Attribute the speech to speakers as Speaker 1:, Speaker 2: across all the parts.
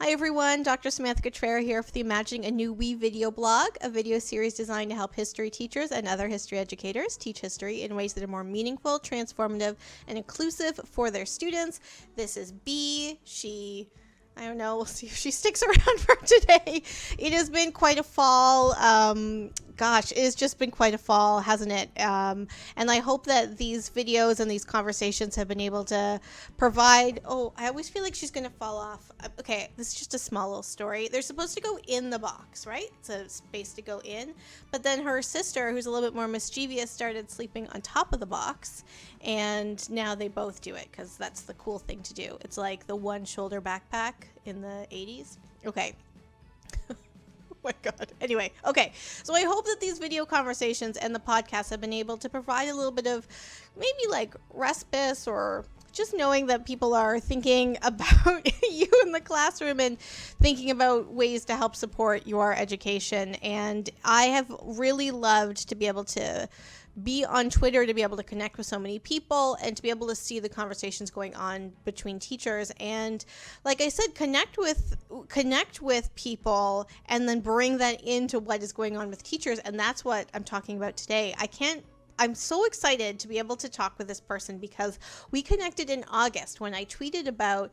Speaker 1: Hi everyone, Dr. Samantha Cottrera here for the Imagining a New We video blog, a video series designed to help history teachers and other history educators teach history in ways that are more meaningful, transformative, and inclusive for their students. This is B. I don't know, we'll see if she sticks around for today. It has been quite a fall. It has just been quite a fall, hasn't it? And I hope that these videos and these conversations have been able to provide. Oh, I always feel like she's going to fall off. Okay, this is just a small little story. They're supposed to go in the box, right? It's a space to go in. But then her sister, who's a little bit more mischievous, started sleeping on top of the box. And now they both do it because that's the cool thing to do. It's like the one shoulder backpack in the 80s. Okay. Oh my God. Anyway, okay. So I hope that these video conversations and the podcast have been able to provide a little bit of maybe like respite or just knowing that people are thinking about you in the classroom and thinking about ways to help support your education. And I have really loved to be able to be on Twitter, to be able to connect with so many people and to be able to see the conversations going on between teachers. And like I said, connect with people and then bring that into what is going on with teachers. And that's what I'm talking about today. I'm so excited to be able to talk with this person because we connected in August when I tweeted about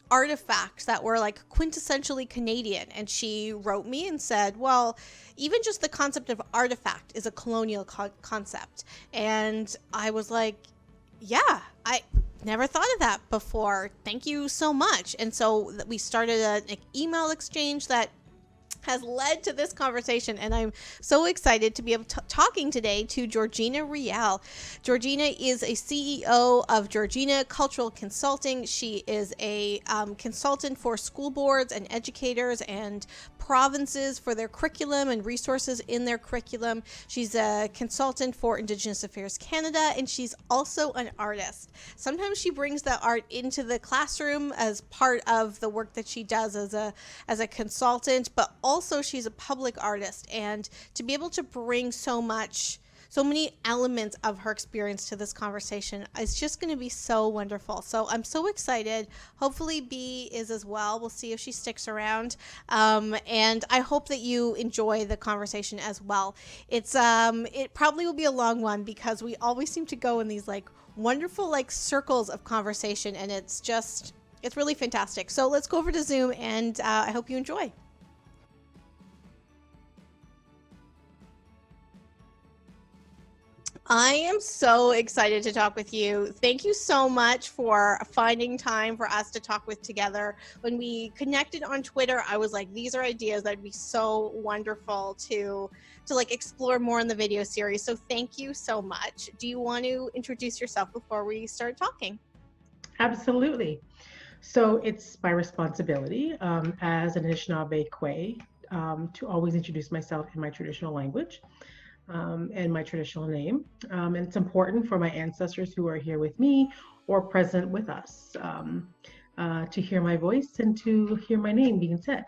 Speaker 1: artifacts that were like quintessentially Canadian. And she wrote me and said, well, even just the concept of artifact is a colonial concept. And I was like, yeah, I never thought of that before. Thank you so much. And so we started an email exchange that has led to this conversation, and I'm so excited to be able to talking today to Georgina Riel. Georgina is a CEO of Georgina Cultural Consulting. She is a consultant for school boards and educators and provinces for their curriculum and resources in their curriculum. She's a consultant for Indigenous Affairs Canada, and she's also an artist. Sometimes she brings the art into the classroom as part of the work that she does as a consultant, but also she's a public artist, and to be able to bring so many elements of her experience to this conversation is just going to be so wonderful. So I'm so excited. Hopefully B is as well. We'll see if she sticks around. And I hope that you enjoy the conversation as well. It probably will be a long one because we always seem to go in these like wonderful like circles of conversation, and it's really fantastic. So let's go over to Zoom, and I hope you enjoy. I am so excited to talk with you. Thank you so much for finding time for us to talk with together. When we connected on Twitter, I was like, these are ideas that'd be so wonderful to like explore more in the video series. So thank you so much. Do you want to introduce yourself before we start talking?
Speaker 2: Absolutely. So it's my responsibility as an Anishinaabe Kwe to always introduce myself in my traditional language. And my traditional name. And it's important for my ancestors who are here with me or present with us to hear my voice and to hear my name being said.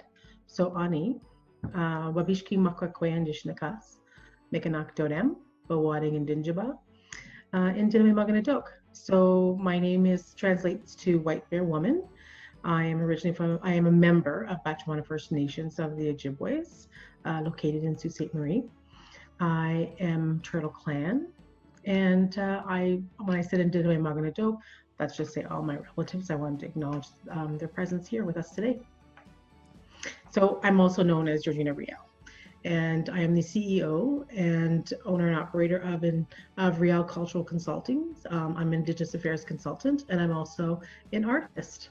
Speaker 2: So Ani, Waabishki Mukwa Kwe Indishnakas, Mekanak Dodem, Bawading Indinjaba, Indiname Maganadok. So my name translates to White Bear Woman. I am a member of Batchewana First Nations of the Ojibways, located in Sault Ste. Marie. I am Turtle Clan, and when I said Indiname Maganadok, that's just say all my relatives. I wanted to acknowledge their presence here with us today. So I'm also known as Georgina Riel, and I am the CEO and owner and operator of Riel Cultural Consulting. I'm an Indigenous Affairs consultant, and I'm also an artist.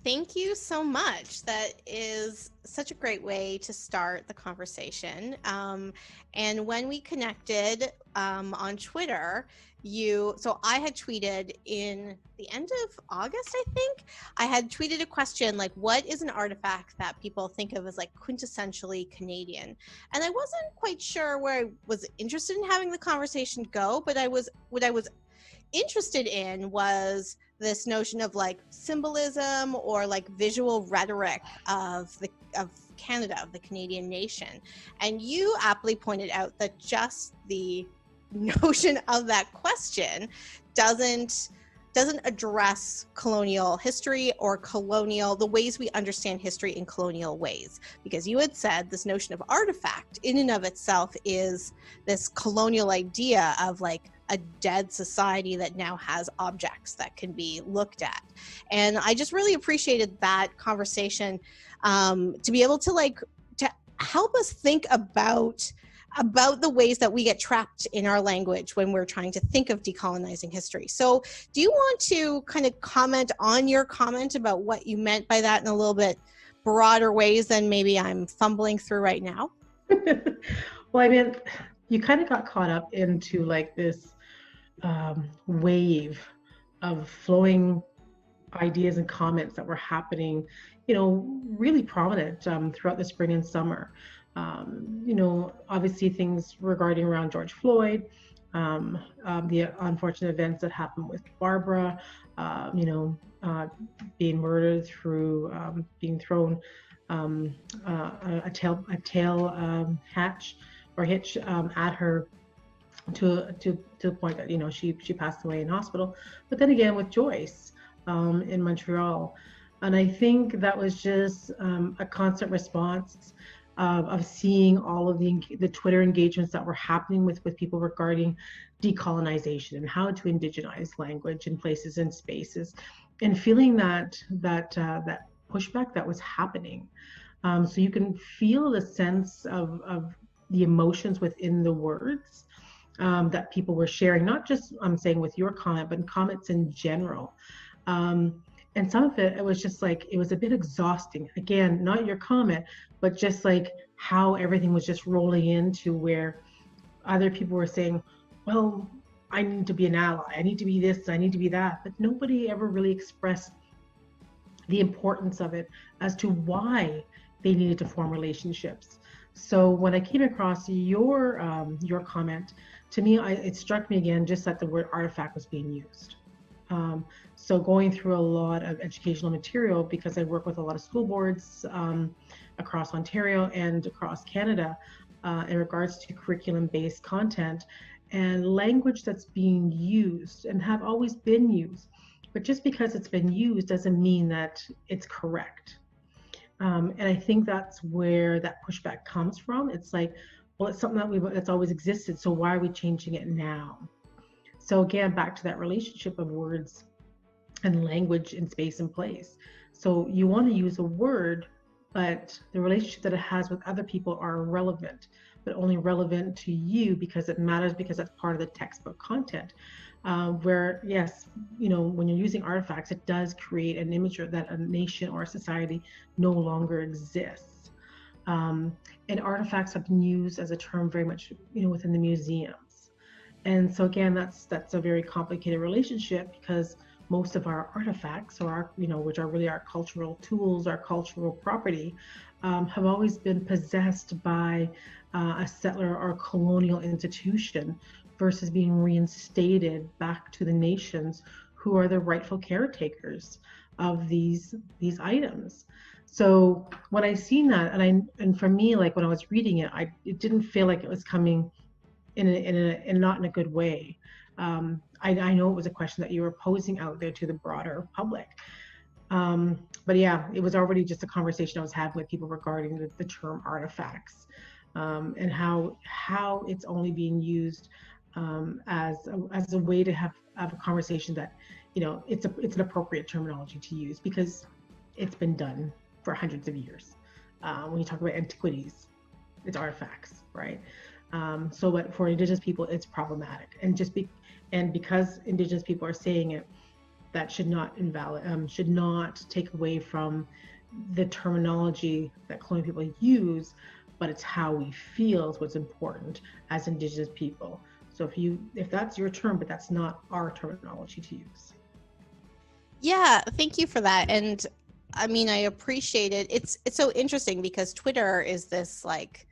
Speaker 1: Thank you so much. That is such a great way to start the conversation. And when we connected on Twitter, so I had tweeted in the end of August, I think. I had tweeted a question like, what is an artifact that people think of as like quintessentially Canadian? And I wasn't quite sure where I was interested in having the conversation go, but what I was interested in was this notion of like symbolism or like visual rhetoric of Canada, of the Canadian nation. And you aptly pointed out that just the notion of that question doesn't doesn't address colonial history or the ways we understand history in colonial ways. Because you had said this notion of artifact in and of itself is this colonial idea of like a dead society that now has objects that can be looked at. And I just really appreciated that conversation, to be able to to help us think about the ways that we get trapped in our language when we're trying to think of decolonizing history. So do you want to kind of comment on your comment about what you meant by that in a little bit broader ways than maybe I'm fumbling through right now?
Speaker 2: Well, I mean, you kind of got caught up into like this wave of flowing ideas and comments that were happening, really prominent throughout the spring and summer. Obviously things regarding around George Floyd, the unfortunate events that happened with Barbara, being murdered through being thrown a tail hatch or hitch at her to the point that she passed away in hospital. But then again with Joyce in Montreal, and I think that was just a constant response of seeing all of the Twitter engagements that were happening with people regarding decolonization and how to indigenize language in places and spaces, and feeling that pushback that was happening. So you can feel the sense of the emotions within the words that people were sharing, not just I'm saying with your comment, but in comments in general. And some of it was just like, it was a bit exhausting. Again, not your comment, but just like how everything was just rolling into where other people were saying, well, I need to be an ally. I need to be this, I need to be that. But nobody ever really expressed the importance of it as to why they needed to form relationships. So when I came across your comment, to me, it struck me again, just that the word artifact was being used. So going through a lot of educational material, because I work with a lot of school boards across Ontario and across Canada in regards to curriculum-based content and language that's being used and have always been used. But just because it's been used doesn't mean that it's correct. And I think that's where that pushback comes from. It's like, well, it's something that's always existed, so why are we changing it now? So again, back to that relationship of words and language in space and place. So you want to use a word, but the relationship that it has with other people are irrelevant, but only relevant to you because it matters, because that's part of the textbook content. Where yes, when you're using artifacts, it does create an image that a nation or a society no longer exists. And artifacts have been used as a term very much, within the museums. And so again, that's a very complicated relationship, because most of our artifacts, or our, which are really our cultural tools, our cultural property, have always been possessed by a settler or colonial institution, versus being reinstated back to the nations who are the rightful caretakers of these items. So when I seen that, and for me, like when I was reading it, it didn't feel like it was coming in not in a good way. I know it was a question that you were posing out there to the broader public. But yeah, it was already just a conversation I was having with people regarding the term artifacts, and how it's only being used as a way to have a conversation that, it's an appropriate terminology to use, because it's been done for hundreds of years. When you talk about antiquities, it's artifacts, right? So but for Indigenous people, it's problematic, and because Indigenous people are saying it, that should not should not take away from the terminology that colonial people use, but it's how we feel is what's important as Indigenous people. So if that's your term, but that's not our terminology to use.
Speaker 1: Yeah, thank you for that. And I mean, I appreciate it. It's so interesting because Twitter is this like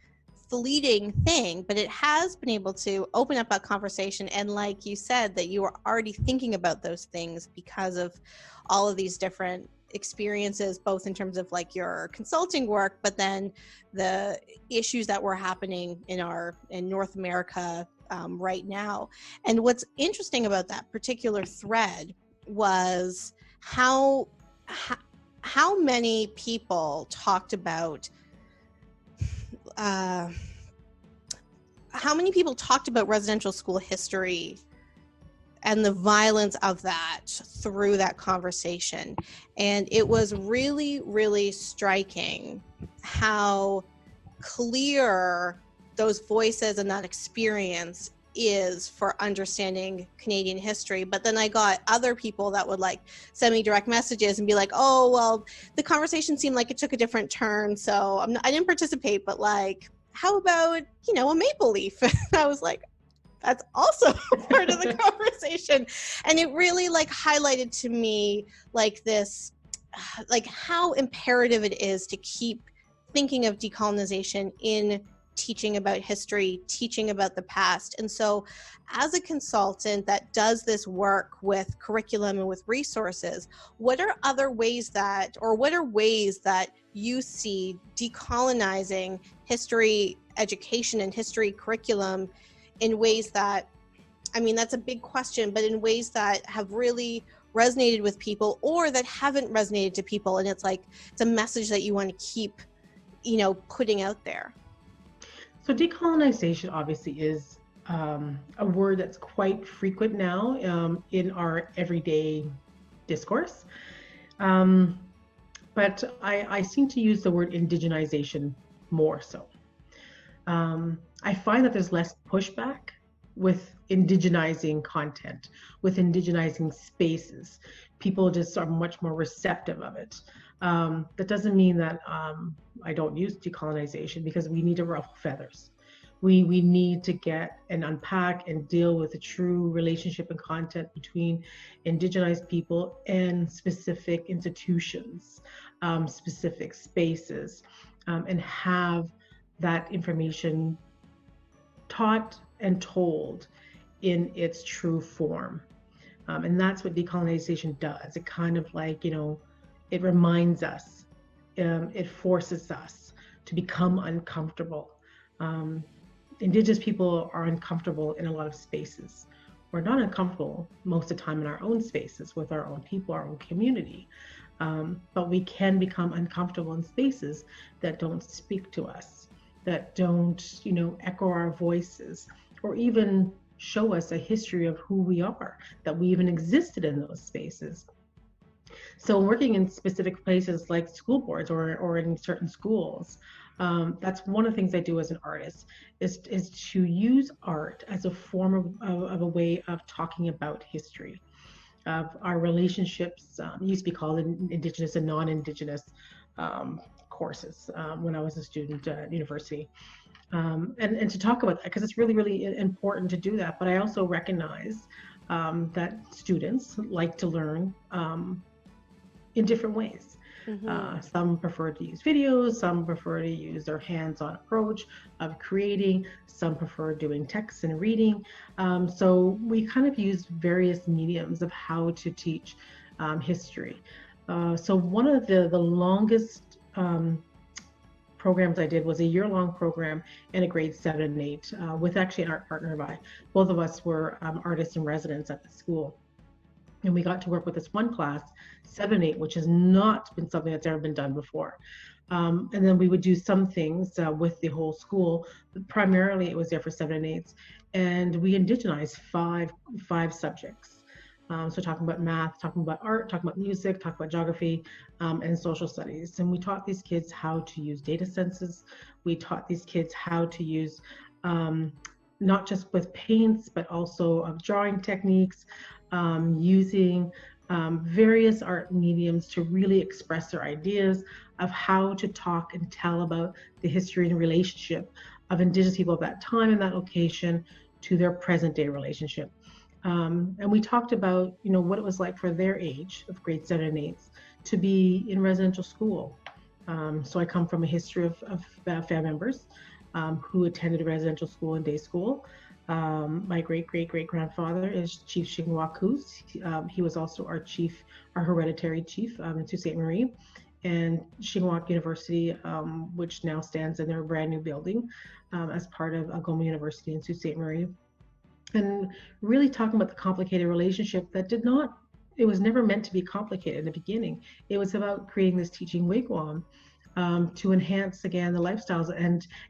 Speaker 1: fleeting thing, but it has been able to open up a conversation. And like you said, that you were already thinking about those things because of all of these different experiences, both in terms of like your consulting work, but then the issues that were happening in North America right now. And what's interesting about that particular thread was how many people talked about residential school history and the violence of that through that conversation. And it was really, really striking how clear those voices and that experience is for understanding Canadian history. But then I got other people that would like send me direct messages and be like, oh, well, the conversation seemed like it took a different turn, so I didn't participate, but like, how about, a maple leaf? And I was like, that's also part of the conversation. And it really like highlighted to me like this, like how imperative it is to keep thinking of decolonization in teaching about history, teaching about the past. And so as a consultant that does this work with curriculum and with resources, what are ways that you see decolonizing history education and history curriculum in ways that, that's a big question, but in ways that have really resonated with people or that haven't resonated to people, and it's a message that you want to keep putting out there?
Speaker 2: So decolonization obviously is a word that's quite frequent now in our everyday discourse. But I seem to use the word indigenization more so. I find that there's less pushback with indigenizing content, with indigenizing spaces. People just are much more receptive of it. That doesn't mean that I don't use decolonization, because we need to ruffle feathers. We need to get and unpack and deal with the true relationship and content between indigenized people and specific institutions, specific spaces, and have that information taught and told in its true form. And that's what decolonization does. It kind of it reminds us, it forces us to become uncomfortable. Indigenous people are uncomfortable in a lot of spaces. We're not uncomfortable most of the time in our own spaces with our own people, our own community. But we can become uncomfortable in spaces that don't speak to us, that don't, echo our voices, or even show us a history of who we are, that we even existed in those spaces. So working in specific places like school boards or in certain schools, that's one of the things I do as an artist, is to use art as a form of a way of talking about history, of our relationships. Used to be called indigenous and non-indigenous courses when I was a student at university. And to talk about that, because it's really, really important to do that. But I also recognize that students like to learn in different ways. Mm-hmm. Some prefer to use videos, some prefer to use their hands-on approach of creating, some prefer doing text and reading. So we kind of use various mediums of how to teach history. So one of the longest programs I did was a year-long program in a grade 7 and 8 with actually an art partner of mine. Both of us were artists in residence at the school. And we got to work with this one class, 7 and 8, which has not been something that's ever been done before. And then we would do some things with the whole school, but primarily it was there for 7 and 8s. And we indigenized five subjects. So talking about math, talking about art, talking about music, talking about geography, and social studies. And we taught these kids how to use data senses. We taught these kids how to use not just with paints, but also of drawing techniques, using various art mediums to really express their ideas of how to talk and tell about the history and relationship of Indigenous people at that time and that location to their present day relationship. And we talked about, what it was like for their age of grade 7 and 8 to be in residential school. So I come from a history of family members who attended residential school and day school. My great-great-great-grandfather is Chief Shingwa Coos. He was also our hereditary chief in Sault Ste. Marie. And Shingwa University, which now stands in their brand new building as part of Algoma University in Sault Ste. Marie. And really talking about the complicated relationship that did not it was never meant to be complicated in the beginning. It was about creating this teaching wigwam to enhance again the lifestyles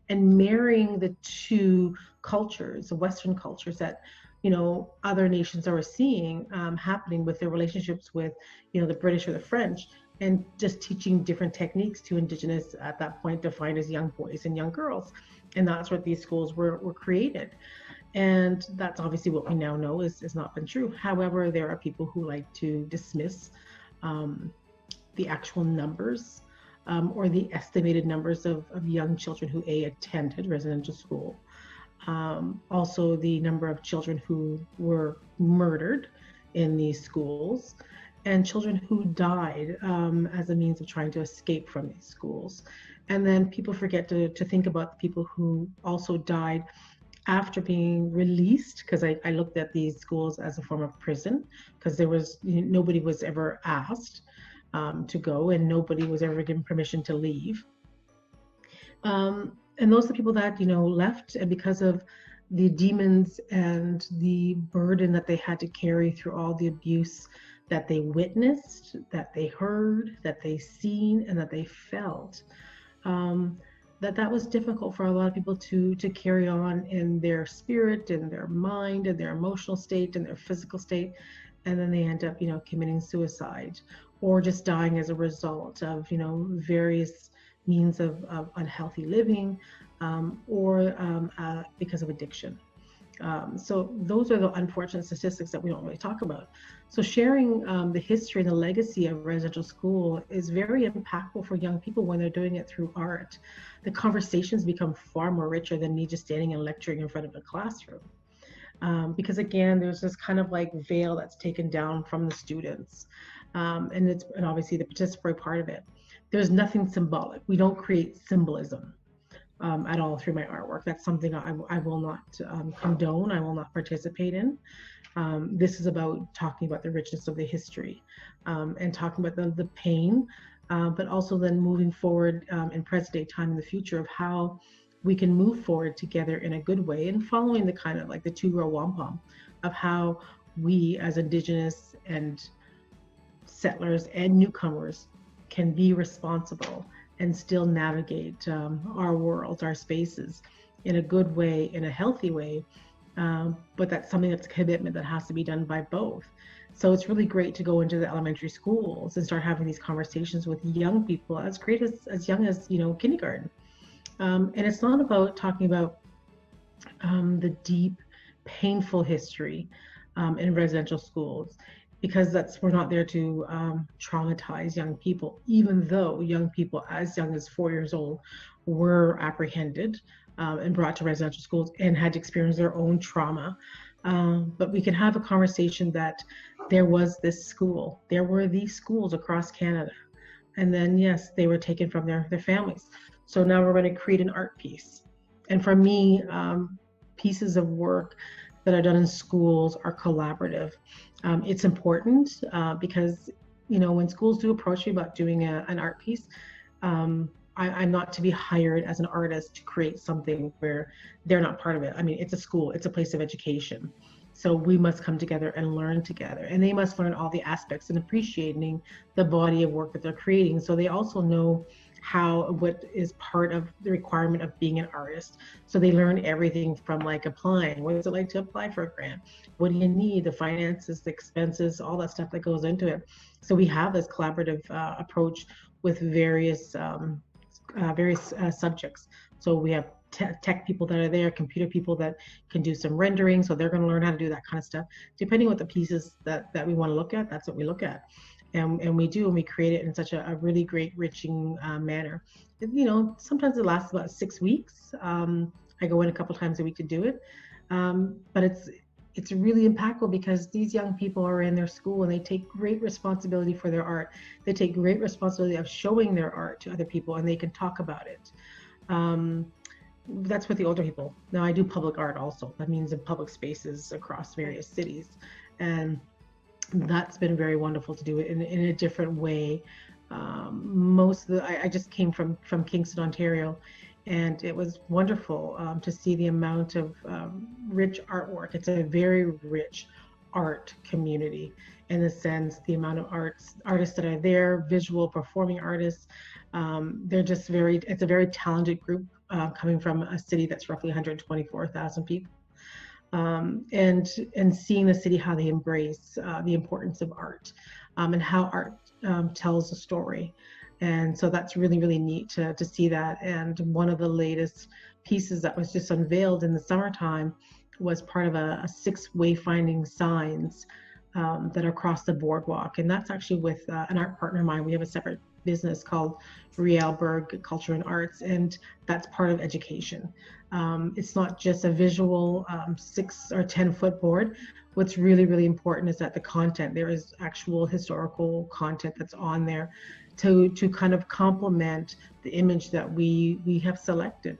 Speaker 2: and marrying the two cultures, the Western cultures that other nations are seeing happening with their relationships with the British or the French, and just teaching different techniques to indigenous at that point defined as young boys and young girls. And that's what these schools were created. And that's obviously what we now know has not been true. However, there are people who like to dismiss the actual numbers or the estimated numbers of young children who attended residential school. Also, the number of children who were murdered in these schools, and children who died as a means of trying to escape from these schools. And then people forget to think about the people who also died after being released, because I looked at these schools as a form of prison, because there was nobody was ever asked to go, and nobody was ever given permission to leave. And those are the people that left, and because of the demons and the burden that they had to carry through all the abuse that they witnessed, that they heard, that they seen, and that they felt, that was difficult for a lot of people to carry on in their spirit, in their mind, in their emotional state, in their physical state, and then they end up committing suicide or just dying as a result of various means of unhealthy living or because of addiction. So those are the unfortunate statistics that we don't really talk about. So sharing the history and the legacy of residential school is very impactful for young people when they're doing it through art. The conversations become far more richer than me just standing and lecturing in front of a classroom. Because again, there's this kind of like veil that's taken down from the students. And obviously the participatory part of it. There's nothing symbolic. We don't create symbolism at all through my artwork. That's something I will not condone. I will not participate in. This is about talking about the richness of the history and talking about the pain, but also then moving forward in present day time in the future of how we can move forward together in a good way, and following the kind of like the two-row wampum of how we as Indigenous and settlers and newcomers can be responsible and still navigate our worlds, our spaces in a good way, in a healthy way. But that's something that's a commitment that has to be done by both. So it's really great to go into the elementary schools and start having these conversations with young people as young as kindergarten. And it's not about talking about the deep, painful history in residential schools, because we're not there to traumatize young people, even though young people as young as 4 years old were apprehended and brought to residential schools and had to experience their own trauma. But we can have a conversation that there was this school, there were these schools across Canada, and then yes, they were taken from their families. So now we're going to create an art piece. And for me, pieces of work that are done in schools are collaborative. It's important because, when schools do approach me about doing an art piece, I'm not to be hired as an artist to create something where they're not part of it. I mean, it's a school, it's a place of education. So we must come together and learn together, and they must learn all the aspects and appreciating the body of work that they're creating. So they also know what is part of the requirement of being an artist. So they learn everything from like applying. What is it like to apply for a grant? What do you need? The finances, the expenses, all that stuff that goes into it. So we have this collaborative approach with various subjects. So we have tech people that are there, computer people that can do some rendering. So they're going to learn how to do that kind of stuff. Depending on what the pieces that we want to look at, that's what we look at. And we do, and we create it in such a really great, enriching manner. Sometimes it lasts about 6 weeks. I go in a couple times a week to do it. But it's really impactful because these young people are in their school and they take great responsibility for their art. They take great responsibility of showing their art to other people, and they can talk about it. That's with the older people. Now I do public art also. That means in public spaces across various cities. And that's been very wonderful to do it in a different way. I just came from Kingston, Ontario, and it was wonderful to see the amount of rich artwork. It's a very rich art community, in the sense, the amount of artists that are there, visual performing artists. They're just it's a very talented group, coming from a city that's roughly 124,000 people. And seeing the city, how they embrace the importance of art, and how art tells a story. And so that's really, really neat to see that. And one of the latest pieces that was just unveiled in the summertime was part of a 6 wayfinding signs that are across the boardwalk. And that's actually with an art partner of mine. We have a separate business called Riel Culture and Arts, and that's part of education. It's not just a visual 6 or 10-foot board. What's really, really important is that the content, there is actual historical content that's on there to kind of complement the image that we have selected.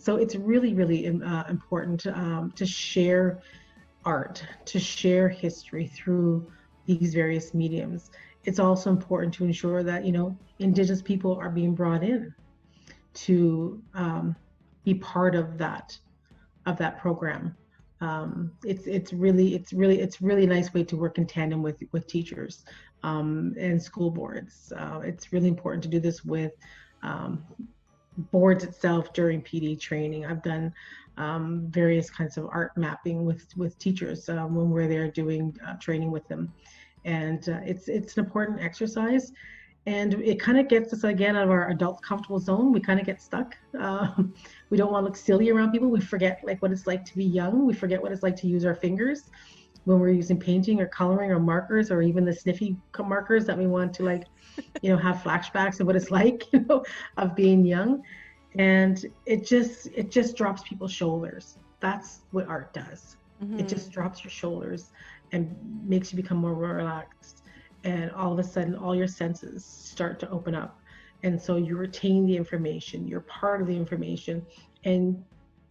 Speaker 2: So it's really, really important to share art, to share history through these various mediums. It's also important to ensure that, Indigenous people are being brought in to be part of that program. It's really a nice way to work in tandem with teachers and school boards. It's really important to do this with boards itself during PD training. I've done various kinds of art mapping with teachers when we're there doing training with them, and it's an important exercise. And it kind of gets us again out of our adult comfortable zone. We kind of get stuck. We don't want to look silly around people. We forget what it's like to be young. We forget what it's like to use our fingers when we're using painting or coloring or markers, or even the sniffy markers that we want to have flashbacks of what it's like, of being young. And it just drops people's shoulders. That's what art does. Mm-hmm. It just drops your shoulders and makes you become more relaxed. And all of a sudden, all your senses start to open up. And so you retain the information, you're part of the information. And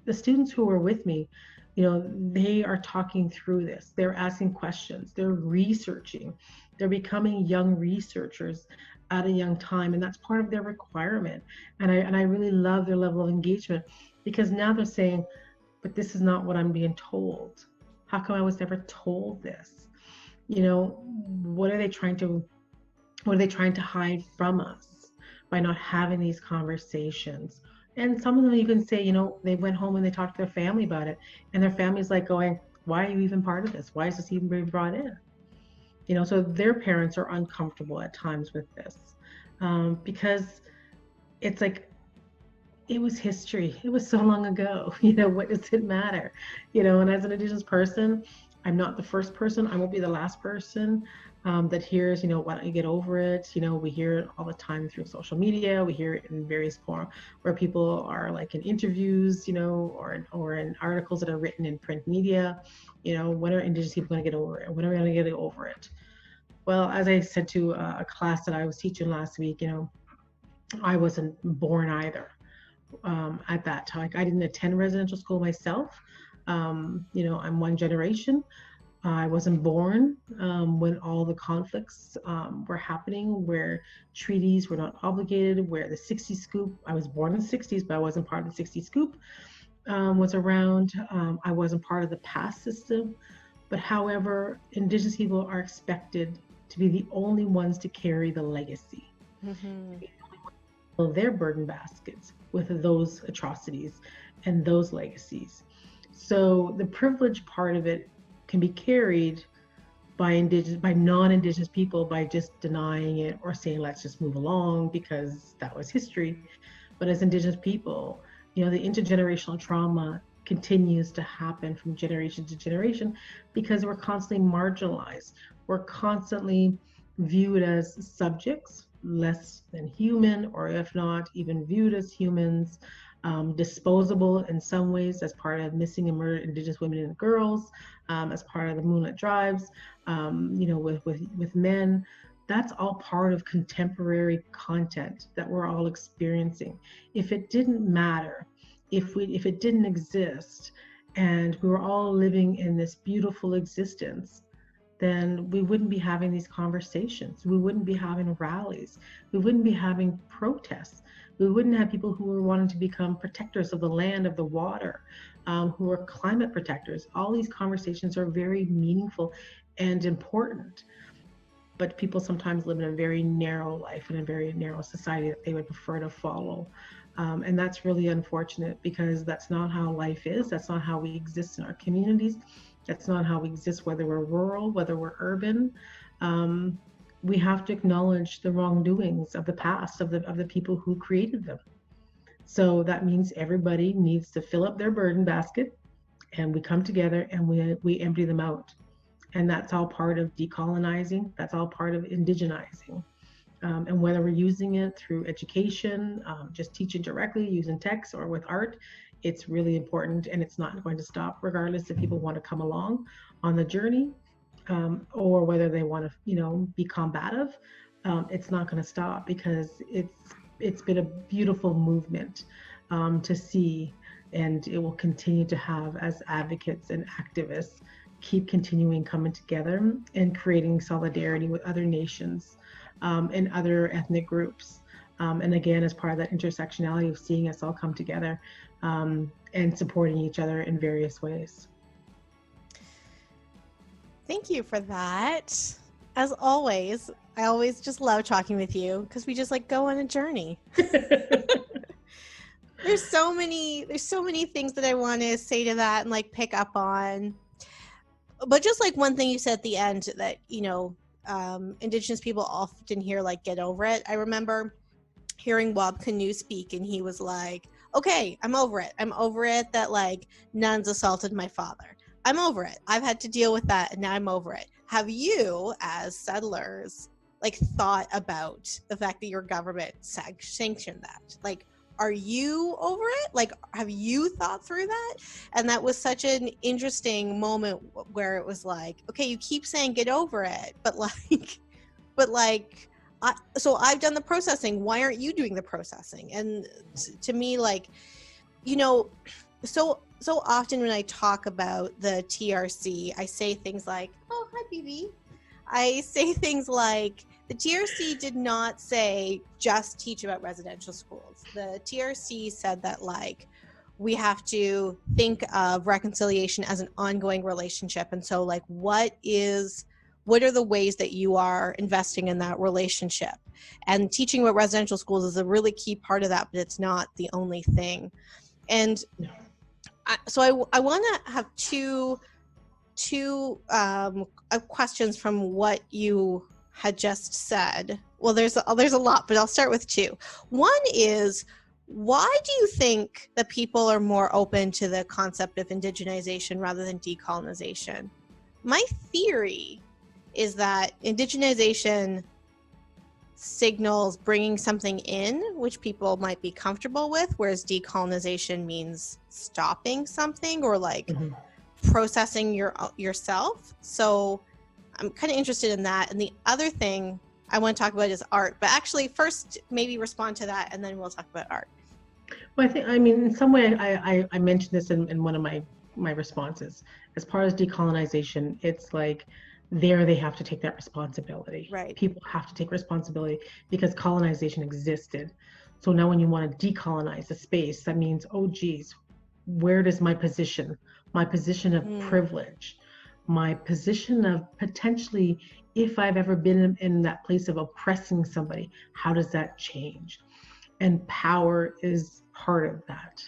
Speaker 2: the students who were with me, they are talking through this. They're asking questions, they're researching, they're becoming young researchers at a young time. And that's part of their requirement. And I really love their level of engagement, because now they're saying, but this is not what I'm being told. How come I was never told this? What are they trying to hide from us by not having these conversations? And some of them even say, they went home and they talked to their family about it, and their family's like going, why are you even part of this? Why is this even being brought in? So their parents are uncomfortable at times with this, because it's like, it was history. It was so long ago. What does it matter? And as an Indigenous person, I'm not the first person. I won't be the last person that hears, why don't you get over it? We hear it all the time through social media. We hear it in various forums where people are in interviews, or in articles that are written in print media. When are Indigenous people going to get over it? When are we going to get over it? Well, as I said to a class that I was teaching last week, I wasn't born either at that time. I didn't attend residential school myself. I'm one generation. I wasn't born when all the conflicts were happening, where treaties were not obligated, where the 60s scoop, I was born in the 60s, but I wasn't part of the 60s scoop, was around. I wasn't part of the past system. But however, Indigenous people are expected to be the only ones to carry the legacy. Mm-hmm. Fill their burden baskets with those atrocities and those legacies. So the privilege part of it can be carried by non-Indigenous people by just denying it or saying, let's just move along because that was history. But as Indigenous people, the intergenerational trauma continues to happen from generation to generation because we're constantly marginalized. We're constantly viewed as subjects, less than human, or if not even viewed as humans, disposable in some ways as part of missing and murdered Indigenous women and girls, as part of the Moonlit Drives, with men. That's all part of contemporary content that we're all experiencing. If it didn't matter, if it didn't exist, and we were all living in this beautiful existence, then we wouldn't be having these conversations. We wouldn't be having rallies. We wouldn't be having protests. We wouldn't have people who are wanting to become protectors of the land, of the water, who are climate protectors. All these conversations are very meaningful and important. But people sometimes live in a very narrow life, in a very narrow society that they would prefer to follow. And that's really unfortunate, because that's not how life is. That's not how we exist in our communities. That's not how we exist, whether we're rural, whether we're urban. We have to acknowledge the wrongdoings of the past, of the people who created them. So that means everybody needs to fill up their burden basket, and we come together and we empty them out. And that's all part of decolonizing. That's all part of indigenizing. And whether we're using it through education, just teaching directly, using text, or with art, it's really important, and it's not going to stop, regardless if people want to come along on the journey, or whether they want to, be combative. It's not going to stop, because it's been a beautiful movement to see, and it will continue to have, as advocates and activists keep continuing coming together and creating solidarity with other nations and other ethnic groups. And again, as part of that intersectionality of seeing us all come together and supporting each other in various ways.
Speaker 1: Thank you for that. As always, I always just love talking with you, because we just like go on a journey. There's so many things that I want to say to that and like pick up on. But just like one thing you said at the end, that, Indigenous people often hear like, get over it. I remember hearing Wab Canoe speak, and he was like, okay, I'm over it. I'm over it that like nuns assaulted my father. I'm over it. I've had to deal with that, and now I'm over it. Have you, as settlers, like thought about the fact that your government sanctioned that? Like, are you over it? Like, have you thought through that? And that was such an interesting moment where it was like, okay, you keep saying get over it, so I've done the processing. Why aren't you doing the processing? And to me, like, so often when I talk about the TRC, I say things like, oh, hi, BB. I say things like, the TRC did not say just teach about residential schools. The TRC said that like we have to think of reconciliation as an ongoing relationship. And so like what are the ways that you are investing in that relationship? And teaching about residential schools is a really key part of that, but it's not the only thing. And so I want to have two questions from what you had just said. Well, there's a lot, but I'll start with two. One is, why do you think that people are more open to the concept of indigenization rather than decolonization? My theory is that indigenization signals bringing something in which people might be comfortable with, whereas decolonization means stopping something or like processing yourself. So I'm kind of interested in that. And the other thing I want to talk about is art, but actually first maybe respond to that and then we'll talk about art.
Speaker 2: Well, in some way, I mentioned this in one of my responses. As part of decolonization, it's like they have to take that responsibility.
Speaker 1: Right.
Speaker 2: People have to take responsibility because colonization existed. So now when you want to decolonize the space, that means, oh, geez, where does my position of privilege, my position of potentially, if I've ever been in that place of oppressing somebody, how does that change? And power is part of that.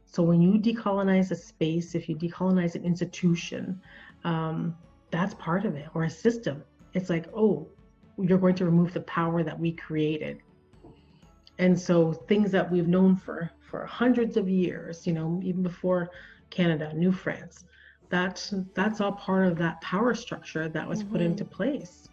Speaker 2: So when you decolonize a space, if you decolonize an institution, that's part of it, or a system. It's like, oh, you're going to remove the power that we created. And so things that we've known for hundreds of years, even before Canada, New France, that's all part of that power structure that was put into place.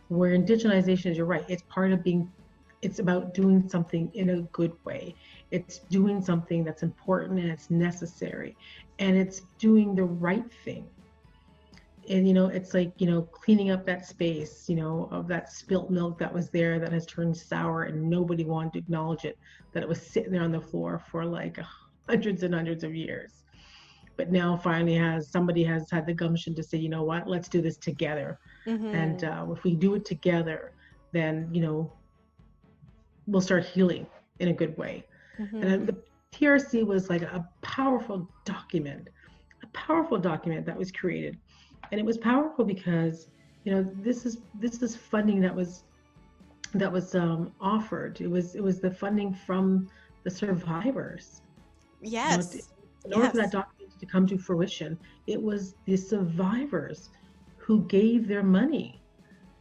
Speaker 2: Where indigenization is, you're right, it's about doing something in a good way. It's doing something that's important and it's necessary, and it's doing the right thing. And it's like cleaning up that space of that spilt milk that was there that has turned sour and nobody wanted to acknowledge it, that it was sitting there on the floor for like hundreds and hundreds of years. but now finally somebody has had the gumption to say, you know what, let's do this together. And if we do it together, then, we'll start healing in a good way. And the TRC was like a powerful document that was created. And it was powerful because, this is funding that was offered. It was the funding from the survivors.
Speaker 1: Yes.
Speaker 2: In order for that document to come to fruition, it was the survivors who gave their money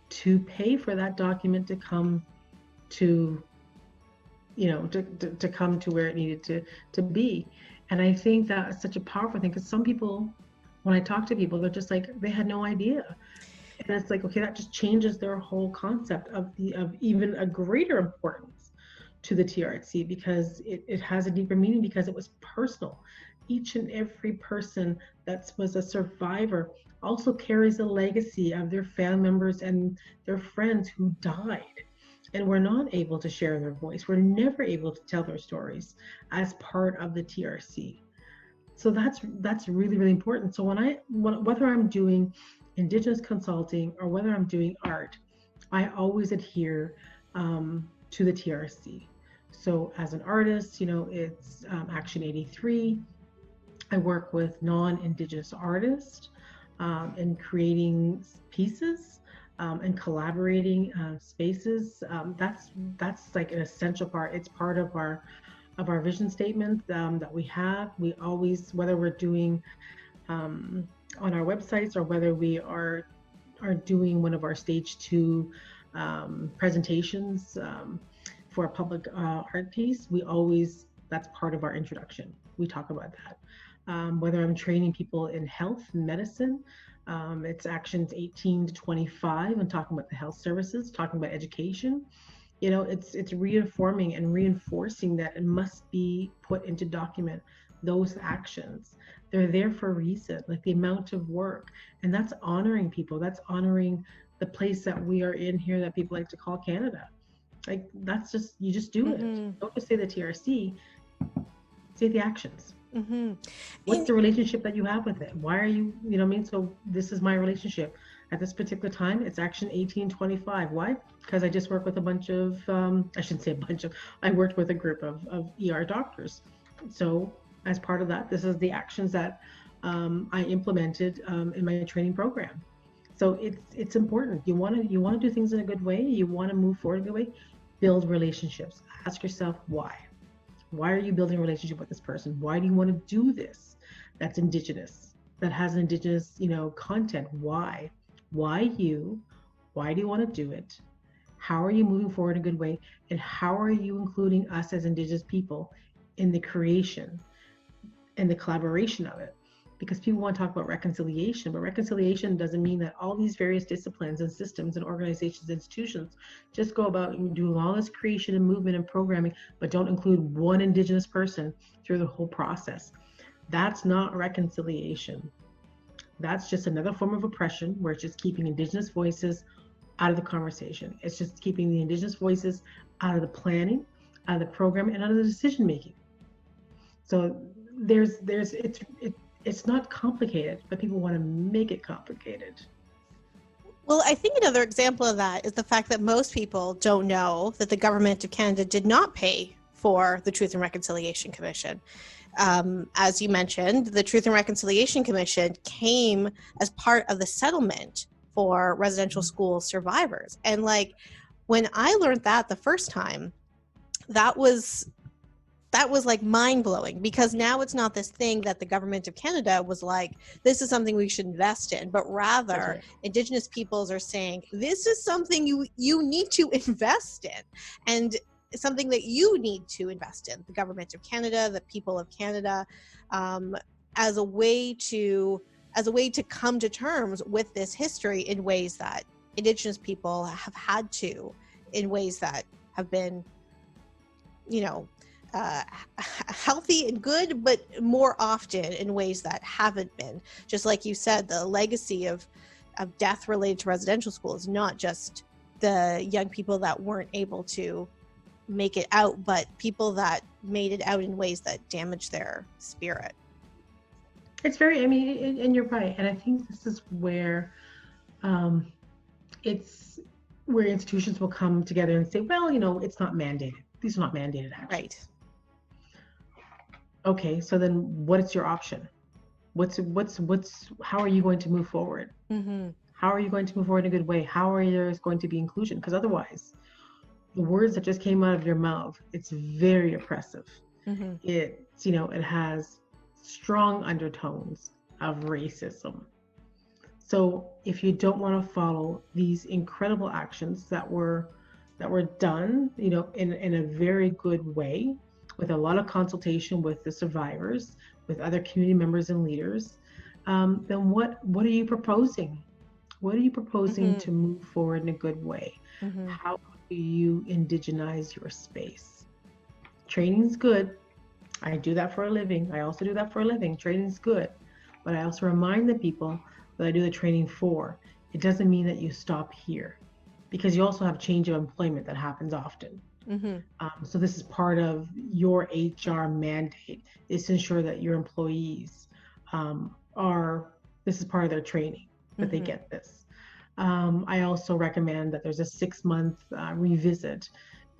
Speaker 2: to pay for that document to come to, to come to where it needed to be. And I think that's such a powerful thing, because some people, when I talk to people, they're just like, they had no idea. And it's like, okay, that just changes their whole concept of even a greater importance to the TRC, because it has a deeper meaning, because it was personal. Each and every person that was a survivor also carries a legacy of their family members and their friends who died and were not able to share their voice, were never able to tell their stories as part of the TRC. So that's really, really important. So whether I'm doing Indigenous consulting or whether I'm doing art, I always adhere to the TRC. So as an artist, it's Action 83. I work with non-Indigenous artists in creating pieces and collaborating spaces. That's like an essential part. It's part of our vision statement that we have. We always, whether we're doing on our websites or whether we are doing one of our stage 2 presentations for a public art piece, that's part of our introduction. We talk about that. Whether I'm training people in health and medicine, it's actions 18 to 25 and talking about the health services, talking about education. It's reaffirming and reinforcing that it must be put into document, those actions. They're there for a reason, like the amount of work. And that's honoring people. That's honoring the place that we are in here that people like to call Canada. Like, that's just, you just do it. Don't just say the TRC, say the actions. What's the relationship that you have with it? Why are you, so this is my relationship. At this particular time, it's action 1825. Why? Because I just work with a bunch of, I shouldn't say a bunch of, I worked with a group of ER doctors. So as part of that, this is the actions that I implemented in my training program. So it's important. You want to do things in a good way. You want to move forward in a good way. Build relationships. Ask yourself why. Why are you building a relationship with this person? Why do you want to do this? That's Indigenous. That has an Indigenous, content. Why? Why you? Why do you want to do it? How are you moving forward in a good way? And how are you including us as Indigenous people in the creation and the collaboration of it? Because people want to talk about reconciliation, but reconciliation doesn't mean that all these various disciplines and systems and organizations, institutions just go about doing all this creation and movement and programming, but don't include one Indigenous person through the whole process. That's not reconciliation. That's just another form of oppression, where it's just keeping Indigenous voices out of the conversation. It's just keeping the Indigenous voices out of the planning, out of the program, and out of the decision making. So it's not complicated, but people want to make it complicated.
Speaker 1: Well, I think another example of that is the fact that most people don't know that the government of Canada did not pay for the Truth and Reconciliation Commission. As you mentioned, the Truth and Reconciliation Commission came as part of the settlement for residential school survivors. And like, when I learned that the first time, that was like mind-blowing, because now it's not this thing that the government of Canada was like, this is something we should invest in, but rather right. Indigenous peoples are saying, this is something you need to invest in, and something that you need to invest in, the government of Canada, the people of Canada, as a way to come to terms with this history in ways that Indigenous people have had to, in ways that have been, healthy and good, but more often in ways that haven't been. Just like you said, the legacy of death related to residential school is not just the young people that weren't able to make it out, but people that made it out in ways that damaged their spirit.
Speaker 2: It's very, I mean, and you're right. And I think this is where um, it's where institutions will come together and say, well, it's not mandated. These are not mandated actions.
Speaker 1: Right.
Speaker 2: Okay, so then what is your option? How are you going to move forward?
Speaker 1: Mm-hmm.
Speaker 2: How are you going to move forward in a good way? How are there going to be inclusion? Because otherwise, the words that just came out of your mouth, it's very oppressive.
Speaker 1: Mm-hmm.
Speaker 2: It has strong undertones of racism. So if you don't want to follow these incredible actions that were done, in a very good way, with a lot of consultation with the survivors, with other community members and leaders, then what are you proposing? What are you proposing
Speaker 1: Mm-hmm.
Speaker 2: to move forward in a good way?
Speaker 1: Mm-hmm.
Speaker 2: How do you indigenize your space? Training's good. I do that for a living. I also do that for a living. Training's good. But I also remind the people that I do the training for. It doesn't mean that you stop here, because you also have change of employment that happens often.
Speaker 1: Mm-hmm.
Speaker 2: So this is part of your HR mandate, is to ensure that your employees this is part of their training, that they
Speaker 1: Mm-hmm.
Speaker 2: get this. I also recommend that there's a 6-month revisit.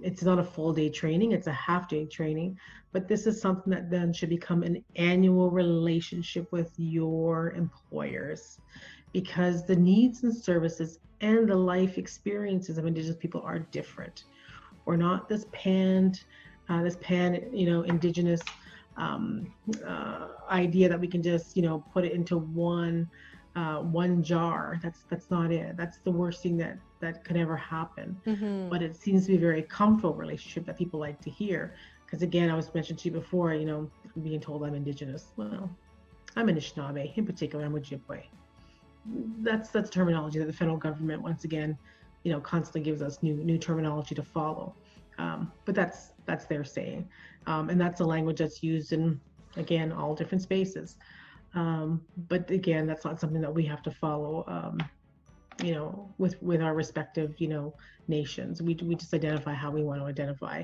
Speaker 2: It's not a full day training, it's a half day training, but this is something that then should become an annual relationship with your employers, because the needs and services and the life experiences of Indigenous people are different. We're not this pan, Indigenous idea that we can just, put it into one jar. That's not it. That's the worst thing that could ever happen.
Speaker 1: Mm-hmm.
Speaker 2: But it seems to be a very comfortable relationship that people like to hear. Because again, I was mentioned to you before, being told I'm Indigenous. Well, I'm Anishinaabe, in particular, I'm Ojibway. That's terminology that the federal government, once again, constantly gives us new terminology to follow. But that's their saying, and that's a language that's used in, again, all different spaces. But again, that's not something that we have to follow. With our respective, nations. We just identify how we want to identify.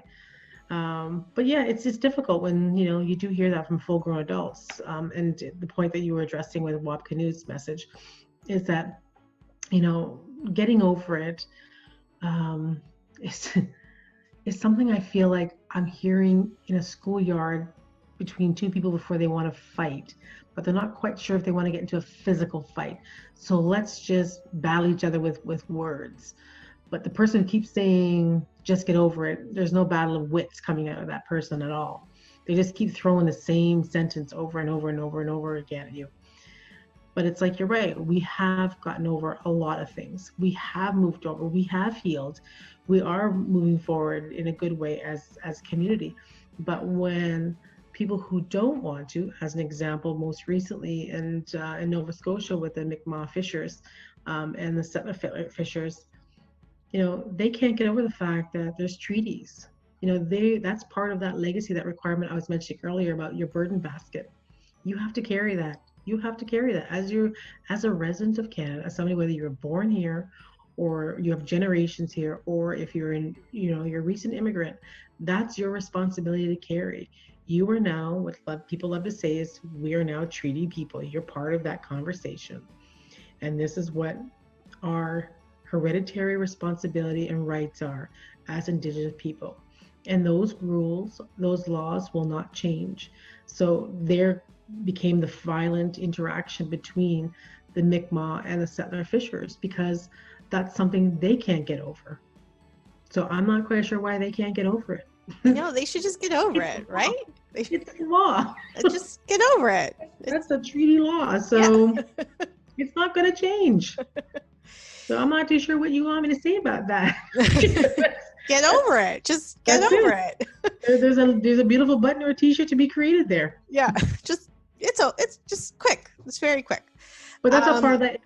Speaker 2: But yeah, it's just difficult when you do hear that from full-grown adults. And the point that you were addressing with Waabishki's message is that getting over it um, is is something I feel like I'm hearing in a schoolyard between two people before they want to fight, but they're not quite sure if they want to get into a physical fight. So let's just battle each other with words. But the person who keeps saying, just get over it, there's no battle of wits coming out of that person at all. They just keep throwing the same sentence over and over and over and over again at you. But it's like, you're right. We have gotten over a lot of things. We have moved over. We have healed. We are moving forward in a good way as community. But when people who don't want to, as an example, most recently in Nova Scotia with the Mi'kmaq fishers and the settler fishers, they can't get over the fact that there's treaties. That's part of that legacy, that requirement I was mentioning earlier about your burden basket. You have to carry that. You have to carry that as a resident of Canada, as somebody, whether you're born here or you have generations here, or if you're you're a recent immigrant. That's your responsibility to carry. You are now, what people love to say is, we are now treaty people. You're part of that conversation. And this is what our hereditary responsibility and rights are as Indigenous people. And those rules, those laws will not change. So there became the violent interaction between the Mi'kmaq and the settler fishers, because that's something they can't get over. So I'm not quite sure why they can't get over it.
Speaker 1: No, they should just get over it, right?
Speaker 2: It's law.
Speaker 1: Just get over it.
Speaker 2: That's a treaty law. So it's not going to change. So I'm not too sure what you want me to say about that.
Speaker 1: Get over it. Just get over it.
Speaker 2: There's a beautiful button or a t-shirt to be created there.
Speaker 1: Yeah, it's just quick. It's very quick.
Speaker 2: But that's a part of that.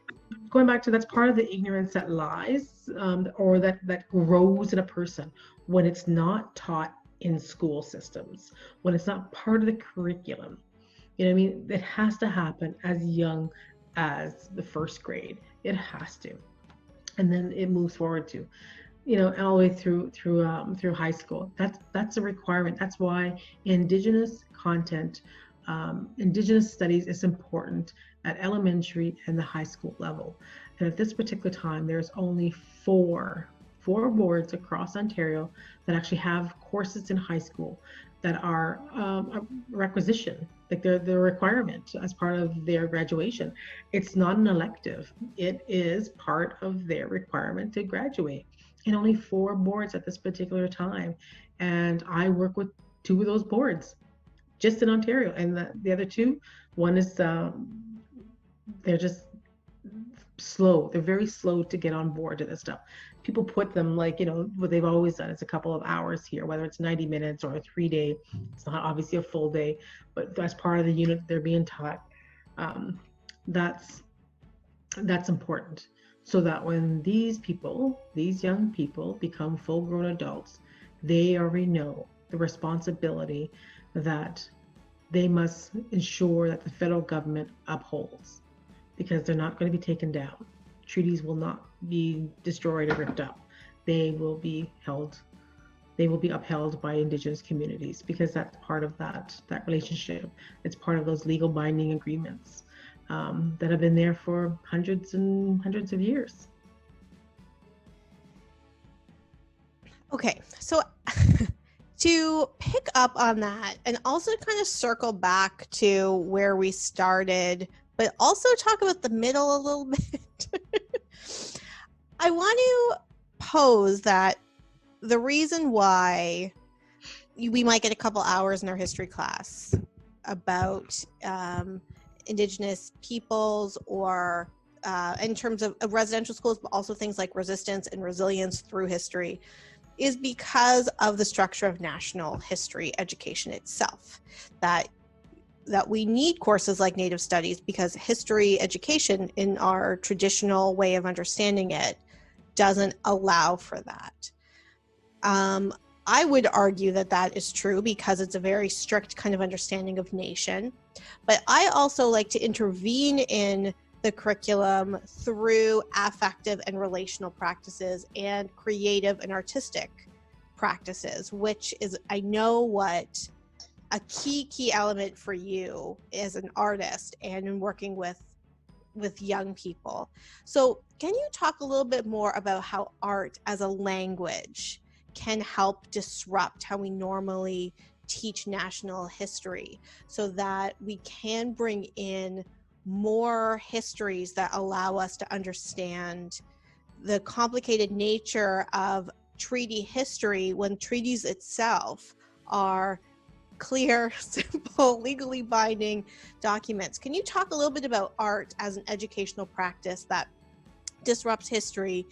Speaker 2: Going back to, that's part of the ignorance that lies, or that grows in a person when it's not taught in school systems, when it's not part of the curriculum. You know what I mean? It has to happen as young as the first grade. It has to, and then it moves forward to, all the way through high school. That's a requirement. That's why Indigenous content Indigenous studies is important at elementary and the high school level. And at this particular time, there's only four boards across Ontario that actually have courses in high school that are a requisition, like they're the requirement as part of their graduation. It's not an elective. It is part of their requirement to graduate. And only four boards at this particular time. And I work with two of those boards just in Ontario. And the other two, one is, they're just slow. They're very slow to get on board to this stuff. People put them like, what they've always done is a couple of hours here, whether it's 90 minutes or a 3-day. It's not obviously a full day, but as part of the unit they're being taught. That's important, so that when these young people become full-grown adults, they already know the responsibility that they must ensure that the federal government upholds, because they're not going to be taken down. Treaties will not be destroyed or ripped up. They will be upheld by Indigenous communities, because that's part of that relationship. It's part of those legal binding agreements that have been there for hundreds and hundreds of years.
Speaker 1: Okay, so to pick up on that and also kind of circle back to where we started, but also talk about the middle a little bit, I want to pose that the reason why we might get a couple hours in our history class about Indigenous peoples, or in terms of residential schools, but also things like resistance and resilience through history, is because of the structure of national history education itself. That we need courses like Native Studies, because history education in our traditional way of understanding it doesn't allow for that. I would argue that that is true because it's a very strict kind of understanding of nation. But I also like to intervene in the curriculum through affective and relational practices and creative and artistic practices, which is, I know, what a key element for you as an artist and in working with young people. So can you talk a little bit more about how art as a language can help disrupt how we normally teach national history, so that we can bring in more histories that allow us to understand the complicated nature of treaty history, when treaties itself are clear, simple, legally binding documents? Can you talk a little bit about art as an educational practice that disrupts history,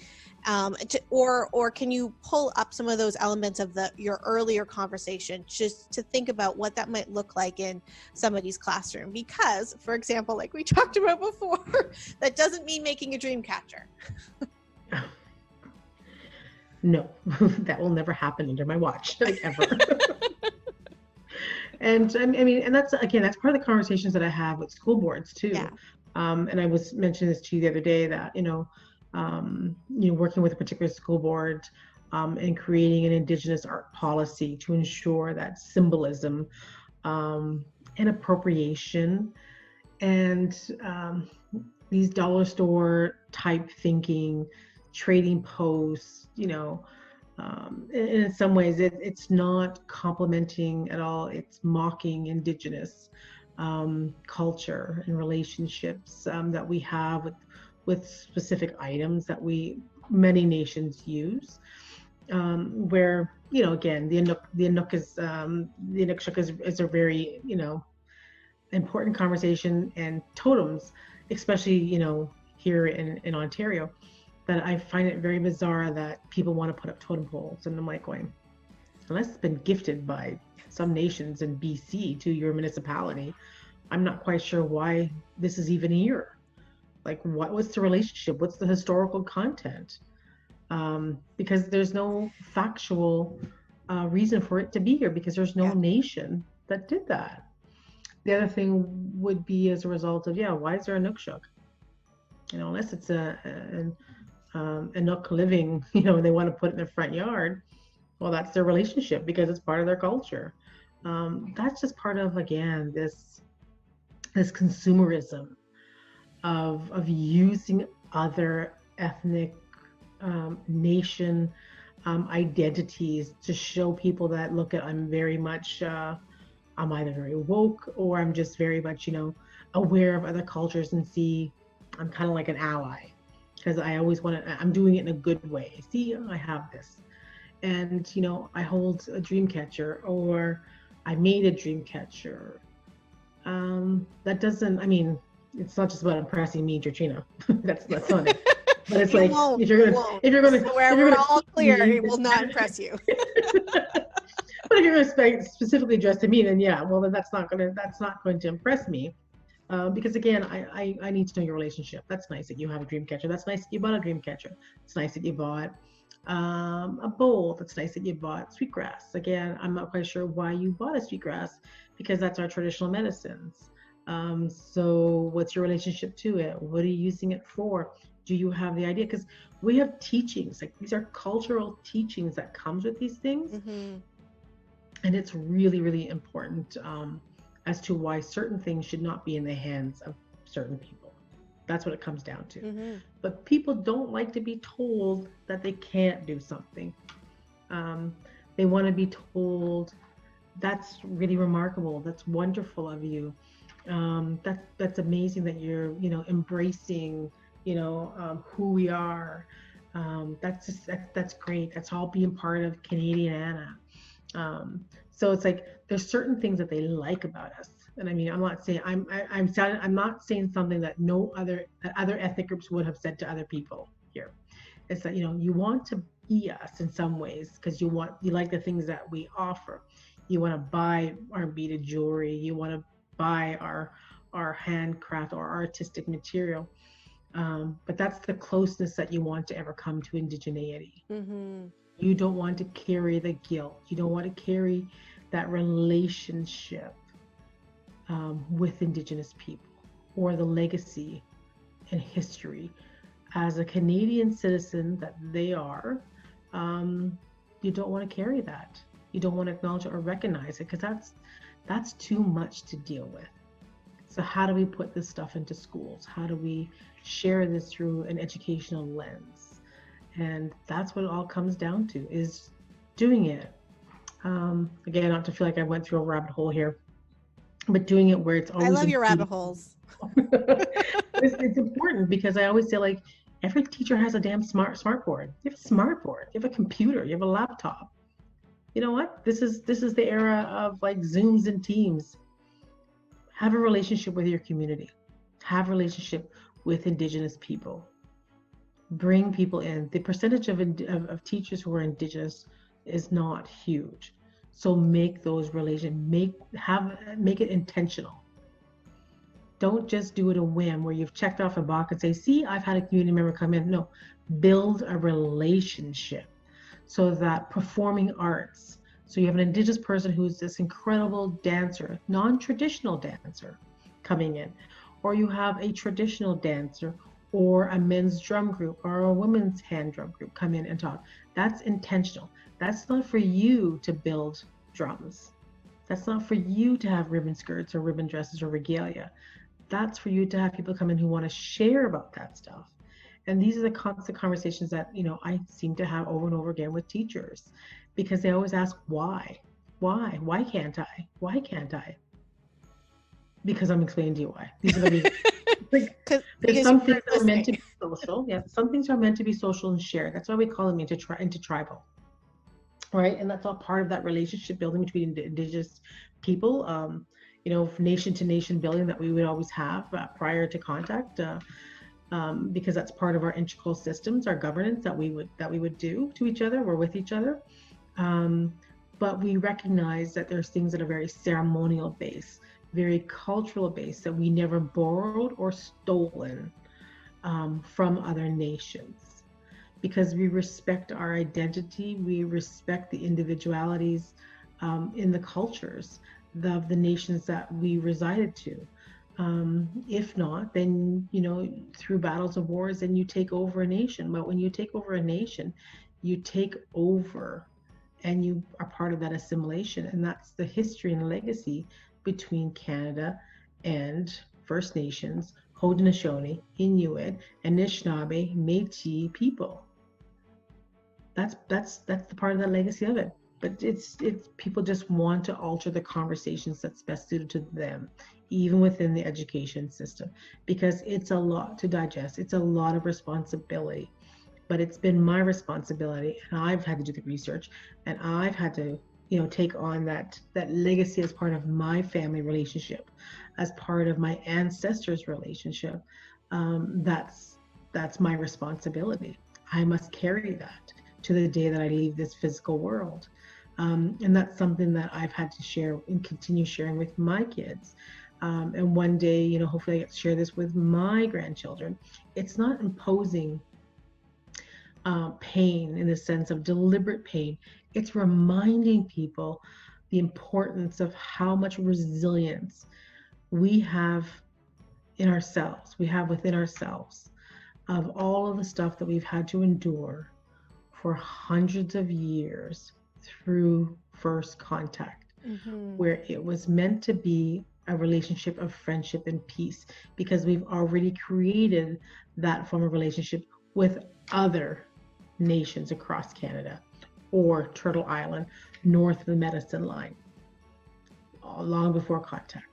Speaker 1: or can you pull up some of those elements of your earlier conversation just to think about what that might look like in somebody's classroom? Because, for example, like we talked about before, that doesn't mean making a dream catcher.
Speaker 2: No, that will never happen under my watch, like ever. And I mean, and that's part of the conversations that I have with school boards too.
Speaker 1: Yeah.
Speaker 2: And I was mentioning this to you the other day that, working with a particular school board and creating an Indigenous art policy to ensure that symbolism and appropriation and these dollar store type thinking, trading posts, in some ways it's not complimenting at all. It's mocking Indigenous culture and relationships that we have with specific items that many nations use. Where again, the Inukshuk is a very important conversation, and totems, especially here in Ontario. But I find it very bizarre that people want to put up totem poles, and I'm like going, unless it's been gifted by some nations in BC to your municipality, I'm not quite sure why this is even here. Like, what's the relationship? What's the historical content? Because there's no factual reason for it to be here, because there's no nation that did that. The other thing would be as a result of, why is there a Inukshuk? Unless it's an Inuk living, they want to put it in their front yard. Well, that's their relationship because it's part of their culture. That's just part of, again, this this consumerism of using other ethnic nation identities to show people that, look, at I'm very much I'm either very woke, or I'm just very much, aware of other cultures, and see, I'm kind of like an ally, because I always want to, I'm doing it in a good way. See, I have this. And, I hold a dream catcher, or I made a dream catcher. That doesn't, I mean, it's not just about impressing me, Georgina. that's not it. But it's like, if you're gonna,
Speaker 1: so we're all clear, it will not impress you.
Speaker 2: But if you're going to specifically address to me, then yeah, well, then that's not going to impress me, because again, I need to know your relationship. That's nice that you have a dream catcher. That's nice that you bought a dream catcher. It's nice that you bought a bowl. That's nice that you bought sweetgrass. Again, I'm not quite sure why you bought a sweetgrass, because that's our traditional medicines. So what's your relationship to it? What are you using it for? Do you have the idea? Because we have teachings, like these are cultural teachings that comes with these things.
Speaker 1: Mm-hmm.
Speaker 2: And it's really, really important as to why certain things should not be in the hands of certain people. That's what it comes down to.
Speaker 1: Mm-hmm.
Speaker 2: But people don't like to be told that they can't do something. They want to be told, that's really remarkable. That's wonderful of you. That's amazing that you're, embracing, who we are. That's great. That's all being part of Canadian Anna. So it's like, there's certain things that they like about us. And I mean, I'm not saying I'm not saying something that other ethnic groups would have said to other people here. It's that, you want to be us in some ways, because you like the things that we offer. You want to buy our beaded jewelry. You want to buy our handcraft or artistic material. But that's the closeness that you want to ever come to indigeneity.
Speaker 1: Mm-hmm.
Speaker 2: You don't want to carry the guilt. You don't want to carry that relationship with Indigenous people, or the legacy and history. As a Canadian citizen that they are, you don't want to carry that. You don't want to acknowledge it or recognize it, because that's too much to deal with. So how do we put this stuff into schools? How do we share this through an educational lens? And that's what it all comes down to, is doing it. Again, not to feel like I went through a rabbit hole here, but doing it where it's always.
Speaker 1: I love your rabbit holes.
Speaker 2: It's important, because I always say, like, every teacher has a damn smart board. You have a smart board. You have a computer. You have a laptop. You know what? This is the era of like Zooms and Teams. Have a relationship with your community. Have a relationship with Indigenous people. Bring people in. The percentage of teachers who are Indigenous is not huge. So make those relations, make it intentional. Don't just do it a whim where you've checked off a box and say, see, I've had a community member come in. No, build a relationship, so that performing arts. So you have an Indigenous person who's this incredible dancer, non-traditional dancer coming in, or you have a traditional dancer, or a men's drum group, or a women's hand drum group come in and talk. That's intentional. That's not for you to build drums. That's not for you to have ribbon skirts or ribbon dresses or regalia. That's for you to have people come in who want to share about that stuff. And these are the constant conversations that, I seem to have over and over again with teachers, because they always ask, why? Why can't I? Why can't I? Because I'm explaining to you why. These are the reasons. There's some things that are meant to be social. Yeah, some things are meant to be social and shared. That's why we call them into tribal, right? And that's all part of that relationship building between Indigenous people. Nation to nation building that we would always have prior to contact, because that's part of our integral systems, our governance that we would do to each other or with each other. But we recognize that there's things that are very ceremonial based, very cultural based, that we never borrowed or stolen from other nations, because we respect our identity, we respect the individualities in the cultures of the nations that we resided to. If not, then, through battles of wars, then you take over a nation. But when you take over a nation, you take over and you are part of that assimilation. And that's the history and legacy between Canada and First Nations, Haudenosaunee, Inuit, Anishinaabe, Métis people. That's the part of the legacy of it. But it's people just want to alter the conversations that's best suited to them, even within the education system, because it's a lot to digest. It's a lot of responsibility. But it's been my responsibility, and I've had to do the research, and I've had to, take on that legacy as part of my family relationship, as part of my ancestors' relationship. That's my responsibility. I must carry that to the day that I leave this physical world. And that's something that I've had to share and continue sharing with my kids. And one day, hopefully I get to share this with my grandchildren. It's not imposing pain in the sense of deliberate pain. It's reminding people the importance of how much resilience we have in ourselves, we have within ourselves, of all of the stuff that we've had to endure for hundreds of years through first contact, where it was meant to be a relationship of friendship and peace, because we've already created that form of relationship with other nations across Canada or Turtle Island, north of the Medicine Line, long before contact.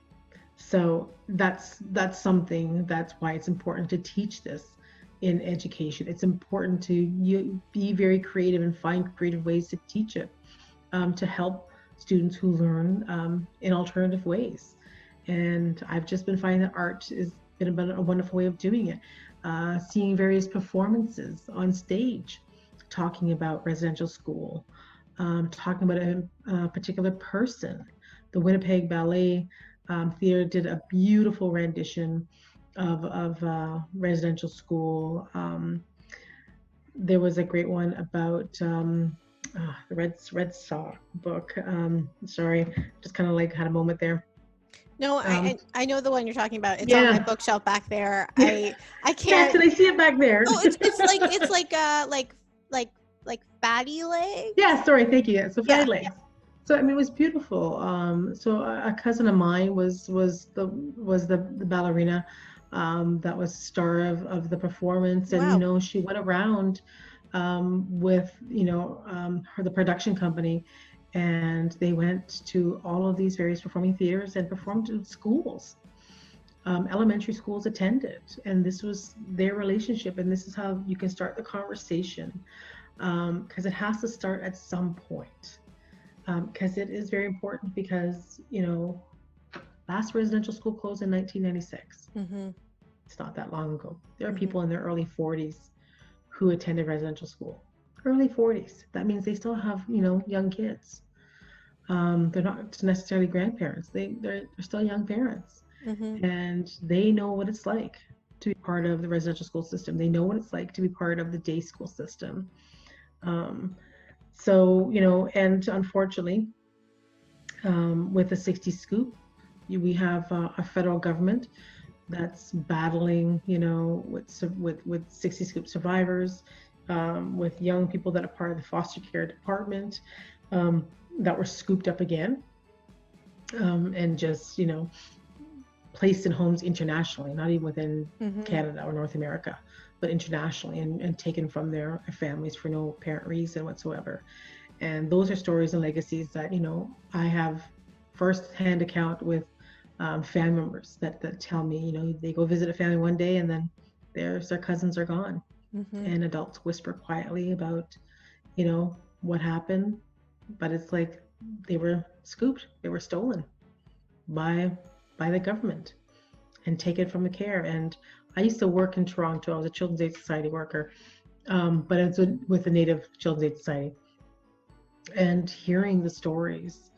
Speaker 2: So that's something, that's why it's important to teach this in education. It's important to be very creative and find creative ways to teach it, to help students who learn in alternative ways. And I've just been finding that art has been a wonderful way of doing it. Seeing various performances on stage, talking about residential school, talking about a particular person. The Winnipeg Ballet Theatre did a beautiful rendition of residential school. There was a great one about the Red Sock book. Sorry, just kind of like had a moment there.
Speaker 1: No, I know the one you're talking about. It's on my bookshelf back there. I can't.
Speaker 2: Yes, and I see it back there.
Speaker 1: Oh, it's like fatty legs.
Speaker 2: Yeah, sorry, thank you. So fatty legs.
Speaker 1: Yeah.
Speaker 2: So I mean, it was beautiful. So a cousin of mine was the ballerina that was star of the performance, and
Speaker 1: Wow.
Speaker 2: she went around with the production company, and they went to all of these various performing theaters and performed in schools. Elementary schools attended, and this was their relationship, and this is how you can start the conversation, because it has to start at some point. Because it is very important, because last residential school closed in 1996. It's not that long ago. There are people in their early 40s who attended residential school. Early 40s. That means they still have young kids. They're not necessarily grandparents. They're still young parents, and they know what it's like to be part of the residential school system. They know what it's like to be part of the day school system. So, and unfortunately, with the 60 scoop, we have a federal government that's battling, with 60 scoop survivors, with young people that are part of the foster care department, that were scooped up again, and just, placed in homes internationally, not even within Canada or North America, but internationally, and taken from their families for no apparent reason whatsoever. And those are stories and legacies that, I have first-hand account with family members that tell me, they go visit a family one day and then their cousins are gone. And adults whisper quietly about, what happened, but it's like they were scooped, they were stolen by the government and taken from the care. And I used to work in Toronto. I was a Children's Aid Society worker, but it's with the Native Children's Aid Society. And hearing the stories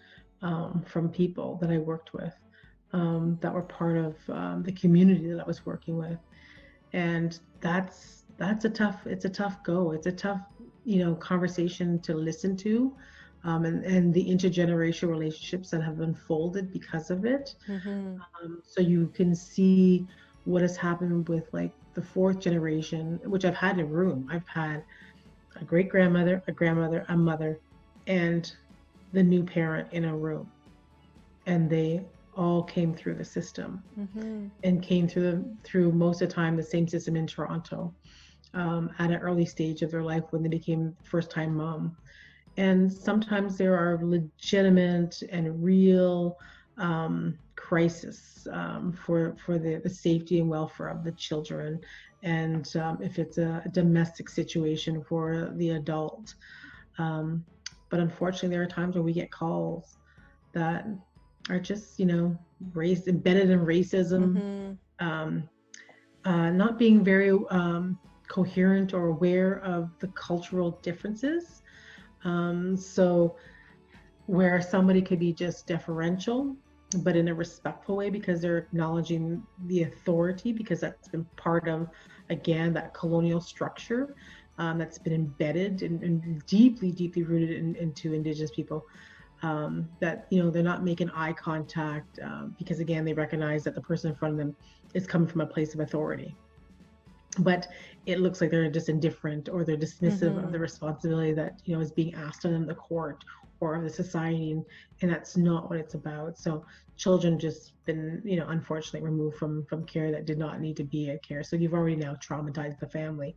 Speaker 2: from people that I worked with, that were part of the community that I was working with, and it's a tough go. It's a tough, conversation to listen to, and the intergenerational relationships that have unfolded because of it. So you can see what has happened with like the fourth generation, which I've had in a room. I've had a great grandmother, a grandmother, a mother, and the new parent in a room, and they all came through the system,
Speaker 1: Mm-hmm.
Speaker 2: and came through most of the time the same system in Toronto, at an early stage of their life when they became first-time mom. And sometimes there are legitimate and real crisis, for the safety and welfare of the children, and if it's a domestic situation for the adult. Um, but unfortunately, there are times where we get calls that are just, race embedded in racism,
Speaker 1: Mm-hmm.
Speaker 2: um, not being very coherent or aware of the cultural differences. So where somebody could be just deferential, but in a respectful way because they're acknowledging the authority, because that's been part of, again, that colonial structure, that's been embedded and deeply, deeply rooted into Indigenous people. That they're not making eye contact, because again they recognize that the person in front of them is coming from a place of authority, but it looks like they're just indifferent, or they're dismissive of the responsibility that is being asked of them in the court or of the society, and that's not what it's about. So children just been unfortunately removed from care that did not need to be a care. So you've already now traumatized the family,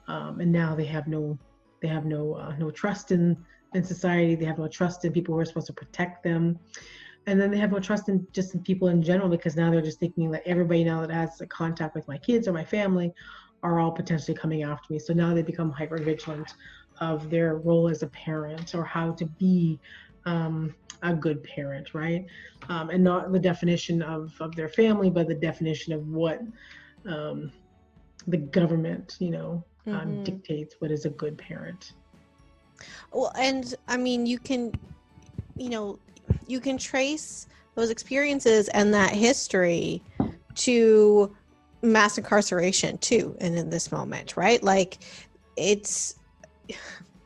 Speaker 2: and now they have no no trust in society. They have no trust in people who are supposed to protect them, and then they have no trust in just in people in general, because now they're just thinking that everybody now that has a contact with my kids or my family are all potentially coming after me. So now they become hyper vigilant of their role as a parent, or how to be a good parent, right? And not the definition of their family, but the definition of what um, the government dictates what is a good parent.
Speaker 1: Well, and I mean, you can trace those experiences and that history to mass incarceration too, and in this moment, right? Like, it's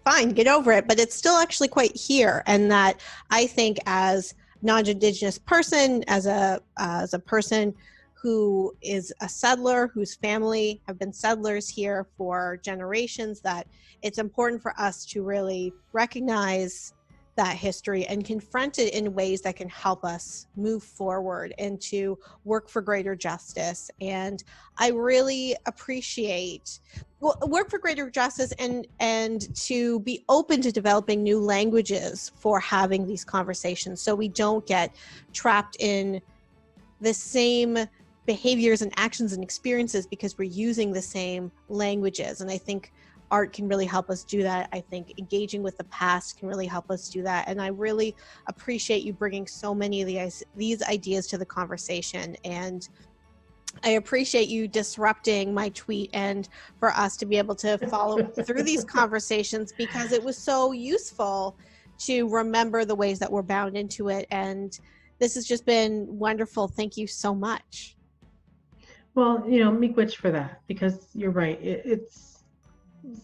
Speaker 1: fine, get over it, but it's still actually quite here. And that, I think, as non-Indigenous person, as a person who is a settler, whose family have been settlers here for generations, that it's important for us to really recognize that history and confront it in ways that can help us move forward and to work for greater justice. And I really appreciate work for greater justice, and to be open to developing new languages for having these conversations, so we don't get trapped in the same behaviors and actions and experiences because we're using the same languages. And I think art can really help us do that. I think engaging with the past can really help us do that. And I really appreciate you bringing so many of these ideas to the conversation. And I appreciate you disrupting my tweet and for us to be able to follow through these conversations, because it was so useful to remember the ways that we're bound into it. And this has just been wonderful. Thank you so much.
Speaker 2: Well, miigwech for that, because you're right. It's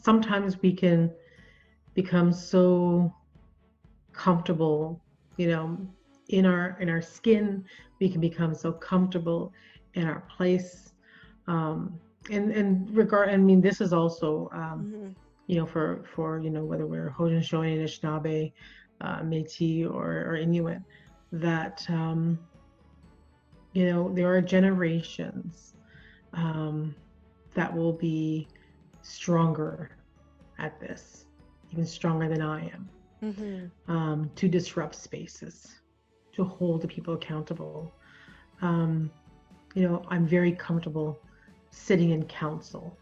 Speaker 2: sometimes we can become so comfortable, in our skin. We can become so comfortable in our place, and regard. I mean, this is also, for whether we're Haudenosaunee, Anishinaabe, Métis, or Inuit, that there are generations that will be stronger at this, even stronger than I am, to disrupt spaces, to hold the people accountable. I'm very comfortable sitting in council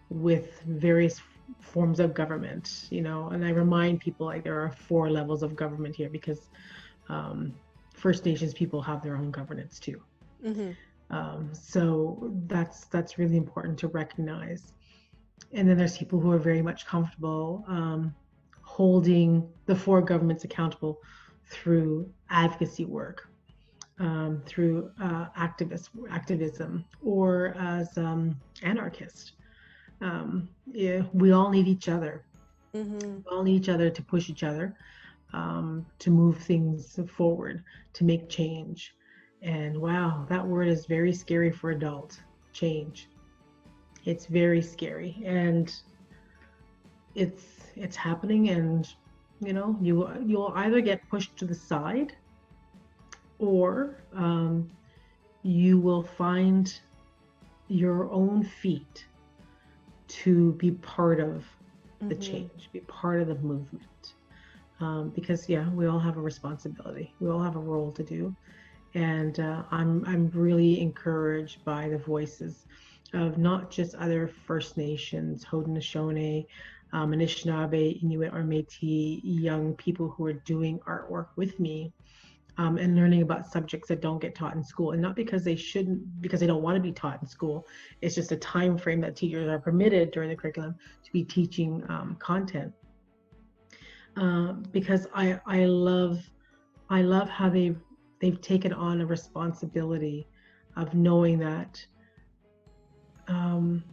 Speaker 2: with various forms of government, and I remind people, like, there are 4 levels of government here, because First Nations people have their own governance too. So that's really important to recognize. And then there's people who are very much comfortable holding the 4 governments accountable through advocacy work, through activism, or as anarchists. Yeah, we all need each other. We all need each other to push each other, to move things forward, to make change. And wow, that word is very scary for adults. Change. It's very scary, and it's happening. And you'll either get pushed to the side, or you will find your own feet to be part of the change, be part of the movement. Because we all have a responsibility. We all have a role to do. And I'm really encouraged by the voices of not just other First Nations, Haudenosaunee, Anishinaabe, Inuit, or Métis young people who are doing artwork with me, and learning about subjects that don't get taught in school, and not because they shouldn't, because they don't want to be taught in school. It's just a time frame that teachers are permitted during the curriculum to be teaching content. Because I love how they've taken on a responsibility of knowing that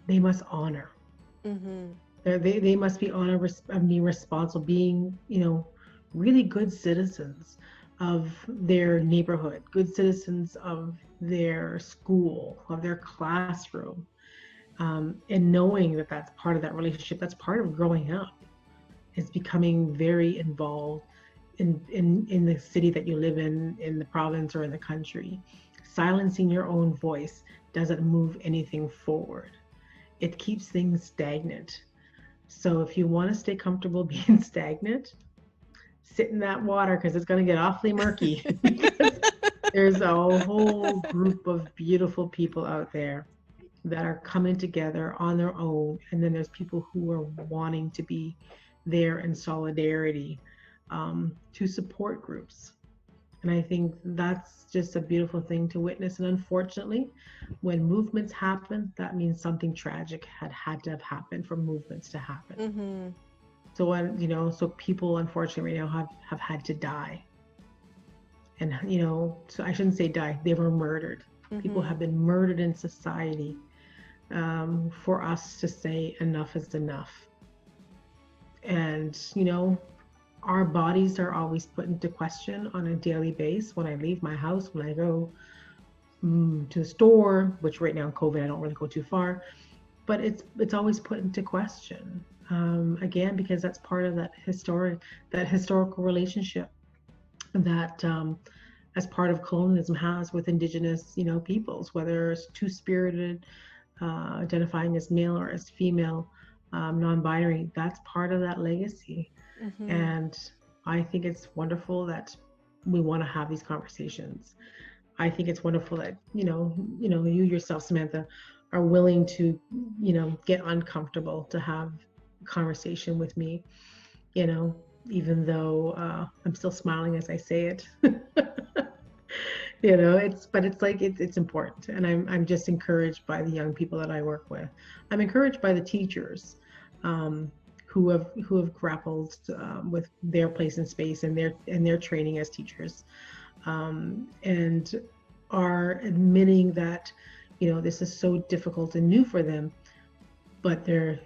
Speaker 2: they must honor. They must be being responsible, being really good citizens of their neighborhood, good citizens of their school, of their classroom, and knowing that that's part of that relationship. That's part of growing up. Is becoming very involved in the city that you live in the province or in the country. Silencing your own voice doesn't move anything forward. It keeps things stagnant. So if you want to stay comfortable being stagnant, sit in that water, because it's going to get awfully murky. There's a whole group of beautiful people out there that are coming together on their own, and then there's people who are wanting to be there in solidarity to support groups. And I think that's just a beautiful thing to witness. And unfortunately, when movements happen, that means something tragic had to have happened for movements to happen. So so people unfortunately right now have had to die. And so I shouldn't say die, they were murdered. People have been murdered in society for us to say enough is enough. And our bodies are always put into question on a daily basis. When I leave my house, when I go to the store, which right now in COVID I don't really go too far, but it's always put into question, again, because that's part of that historical relationship that as part of colonialism has with indigenous peoples, whether it's two-spirited, identifying as male or as female, non-binary. That's part of that legacy. And I think it's wonderful that we want to have these conversations. I think it's wonderful that you yourself, Samantha, are willing to get uncomfortable to have a conversation with me, even though I'm still smiling as I say it. It's important, and I'm just encouraged by the young people that I work with. I'm encouraged by the teachers who have grappled with their place in space and their training as teachers, and are admitting that this is so difficult and new for them, but they're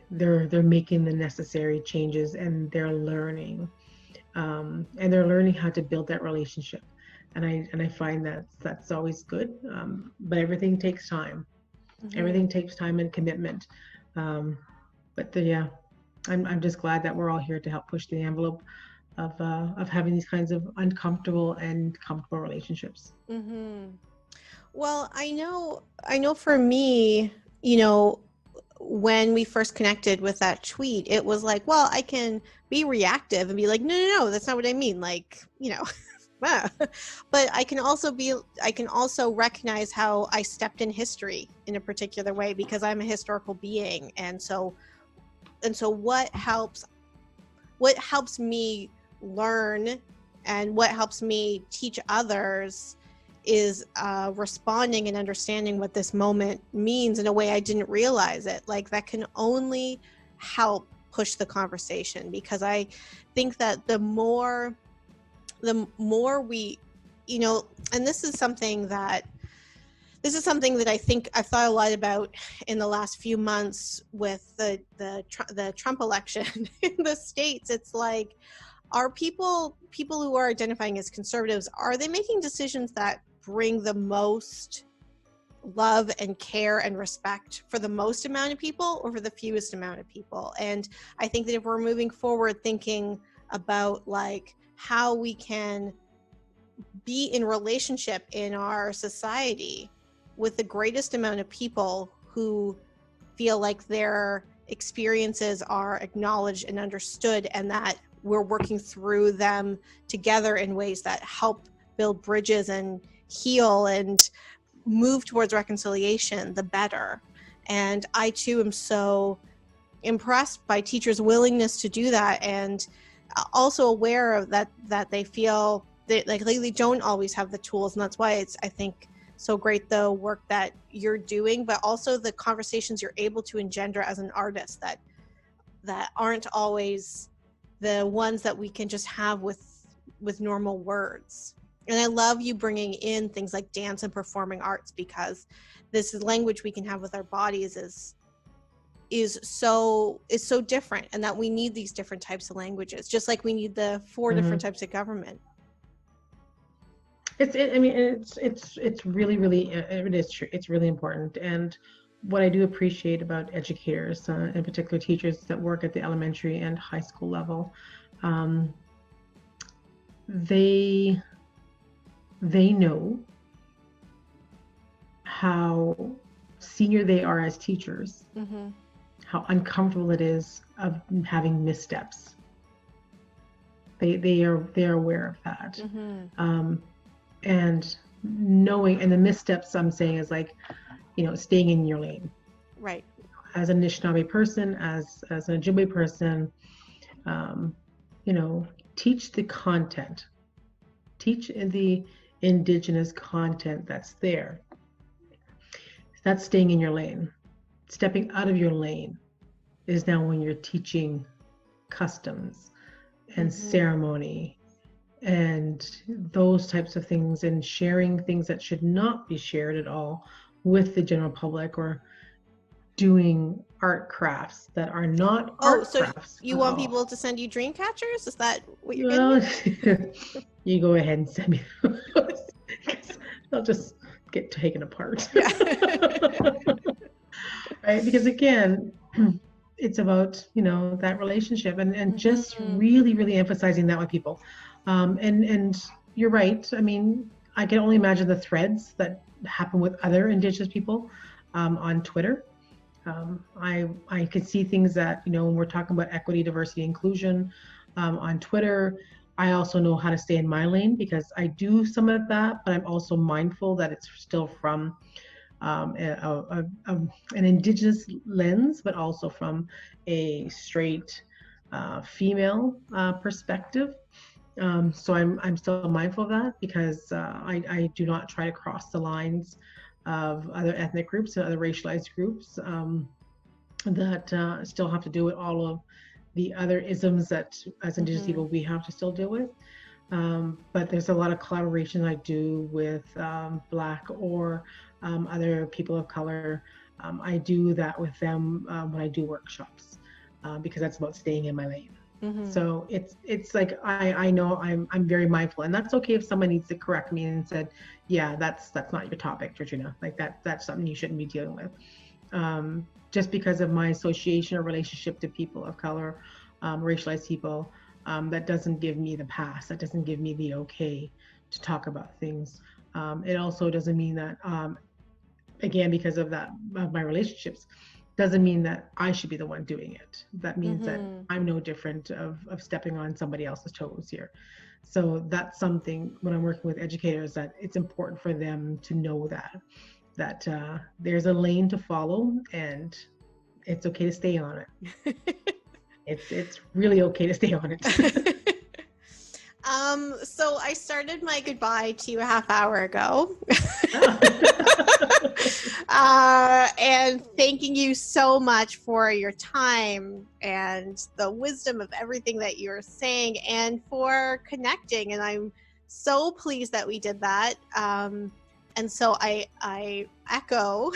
Speaker 2: making the necessary changes, and they're learning how to build that relationship. And I find that that's always good, but everything takes time. Everything takes time and commitment. I'm just glad that we're all here to help push the envelope of having these kinds of uncomfortable and comfortable relationships.
Speaker 1: Well, I know for me, when we first connected with that tweet, it was like, well, I can be reactive and be like, no, that's not what I mean. Like, but I can also recognize how I stepped in history in a particular way, because I'm a historical being. And so what helps me learn and what helps me teach others is responding and understanding what this moment means in a way I didn't realize it. Like, that can only help push the conversation, because I think that the more we, and this is something that I think I've thought a lot about in the last few months with the Trump election in the States. It's like, are people who are identifying as conservatives, are they making decisions that bring the most love and care and respect for the most amount of people, or for the fewest amount of people? And I think that if we're moving forward thinking about like how we can be in relationship in our society with the greatest amount of people who feel like their experiences are acknowledged and understood, and that we're working through them together in ways that help build bridges and heal and move towards reconciliation, the better. And I too am so impressed by teachers' willingness to do that, and also aware of that they feel that like they don't always have the tools. And that's why it's, I think, so great the work that you're doing, but also the conversations you're able to engender as an artist that aren't always the ones that we can just have with normal words. And I love you bringing in things like dance and performing arts, because this language we can have with our bodies is so different, and that we need these different types of languages, just like we need the 4 different types of government.
Speaker 2: It's really, really, it is true. It's really important. And what I do appreciate about educators, in particular teachers that work at the elementary and high school level, they know how senior they are as teachers, how uncomfortable it is of having missteps. They're aware of that. And knowing, and the missteps I'm saying is like, staying in your lane.
Speaker 1: Right.
Speaker 2: As an Anishinaabe person, as an Ojibway person, teach the content. Teach the indigenous content that's there. That's staying in your lane. Stepping out of your lane is now when you're teaching customs and ceremony and those types of things, and sharing things that should not be shared at all with the general public, or doing art crafts that are not art crafts.
Speaker 1: You want people to send you dream catchers? Is that what you're getting?
Speaker 2: You go ahead and send me those, because they'll just get taken apart. Right? Because again, it's about, that relationship, and just really, really emphasizing that with people. And you're right. I mean, I can only imagine the threads that happen with other Indigenous people on Twitter. I could see things that, when we're talking about equity, diversity, inclusion on Twitter. I also know how to stay in my lane, because I do some of that, but I'm also mindful that it's still from an Indigenous lens, but also from a straight female perspective. So I'm still mindful of that, because I do not try to cross the lines of other ethnic groups and other racialized groups that still have to deal with all of the other isms that as Indigenous people we have to still deal with. But there's a lot of collaboration I do with Black or other people of color. I do that with them when I do workshops, because that's about staying in my lane. So it's like I know I'm very mindful, and that's okay if someone needs to correct me and said, yeah, that's not your topic, Georgina. Like that's something you shouldn't be dealing with. Just because of my association or relationship to people of color, racialized people, that doesn't give me the pass. That doesn't give me the okay to talk about things. It also doesn't mean that, again, because of that, of my relationships, doesn't mean that I should be the one doing it. That means that I'm no different of stepping on somebody else's toes here. So that's something when I'm working with educators, that it's important for them to know that there's a lane to follow, and it's okay to stay on it. It's really okay to stay on it.
Speaker 1: So I started my goodbye to you a half hour ago. And thanking you so much for your time and the wisdom of everything that you're saying, and for connecting. And I'm so pleased that we did that. And so I echo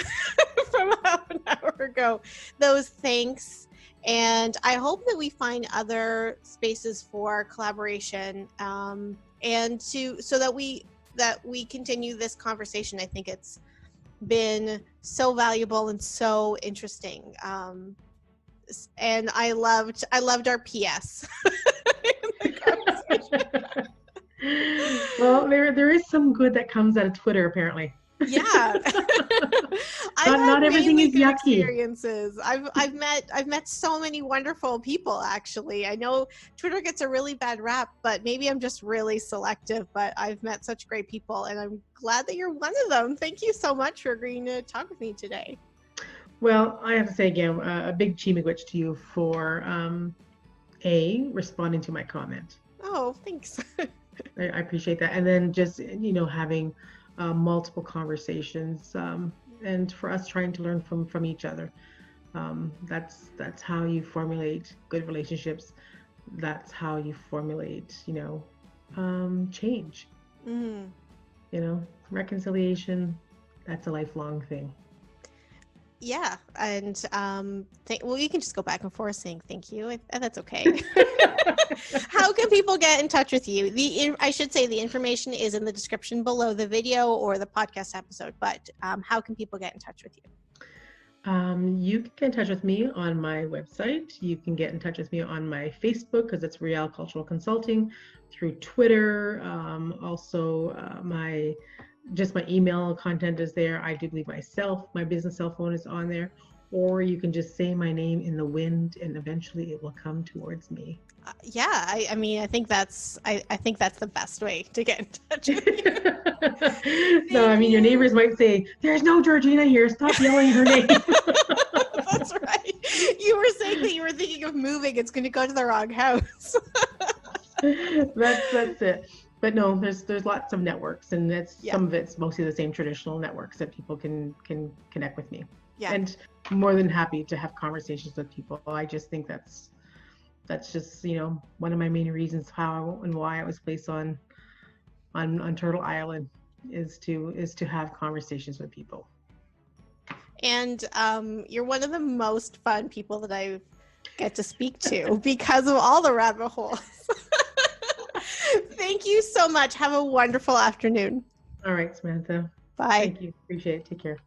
Speaker 1: from half an hour ago those thanks. And I hope that we find other spaces for collaboration, and so that we continue this conversation. I think it's been so valuable and so interesting. And I loved our PS.
Speaker 2: Well, there is some good that comes out of Twitter, apparently.
Speaker 1: Yeah. I've had
Speaker 2: Not everything
Speaker 1: mainly
Speaker 2: is
Speaker 1: good
Speaker 2: yucky.
Speaker 1: experiences. I've met so many wonderful people, actually. I know Twitter gets a really bad rap, but maybe I'm just really selective, but I've met such great people, and I'm glad that you're one of them. Thank you so much for agreeing to talk with me today.
Speaker 2: Well, I have to say again, a big chimigwich to you for responding to my comment.
Speaker 1: Oh, thanks.
Speaker 2: I appreciate that. And then just, having multiple conversations, and for us trying to learn from each other. That's how you formulate good relationships. That's how you formulate, change.
Speaker 1: Mm.
Speaker 2: Reconciliation, that's a lifelong thing.
Speaker 1: Yeah, and well, you can just go back and forth saying thank you, and that's okay. How can people get in touch with you? I should say the information is in the description below the video or the podcast episode, but how can people get in touch with you?
Speaker 2: You can get in touch with me on my website. You can get in touch with me on my Facebook, because it's Riel Cultural Consulting, through Twitter. Also, my email content is there. I do believe my business cell phone is on there. Or you can just say my name in the wind, and eventually it will come towards me.
Speaker 1: Yeah, I mean, I think that's the best way to get in touch with you.
Speaker 2: No, I mean, your neighbors might say, "There's no Georgina here. Stop yelling her name."
Speaker 1: That's right. You were saying that you were thinking of moving. It's going to go to the wrong house.
Speaker 2: That's it. But no, there's lots of networks, and some of it's mostly the same traditional networks that people can connect with me.
Speaker 1: Yeah.
Speaker 2: And more than happy to have conversations with people. I just think that's just, one of my main reasons how and why I was placed on Turtle Island, is to have conversations with people. And
Speaker 1: you're one of the most fun people that I get to speak to because of all the rabbit holes. Thank you so much. Have a wonderful afternoon.
Speaker 2: All right, Samantha.
Speaker 1: Bye.
Speaker 2: Thank you. Appreciate it. Take care.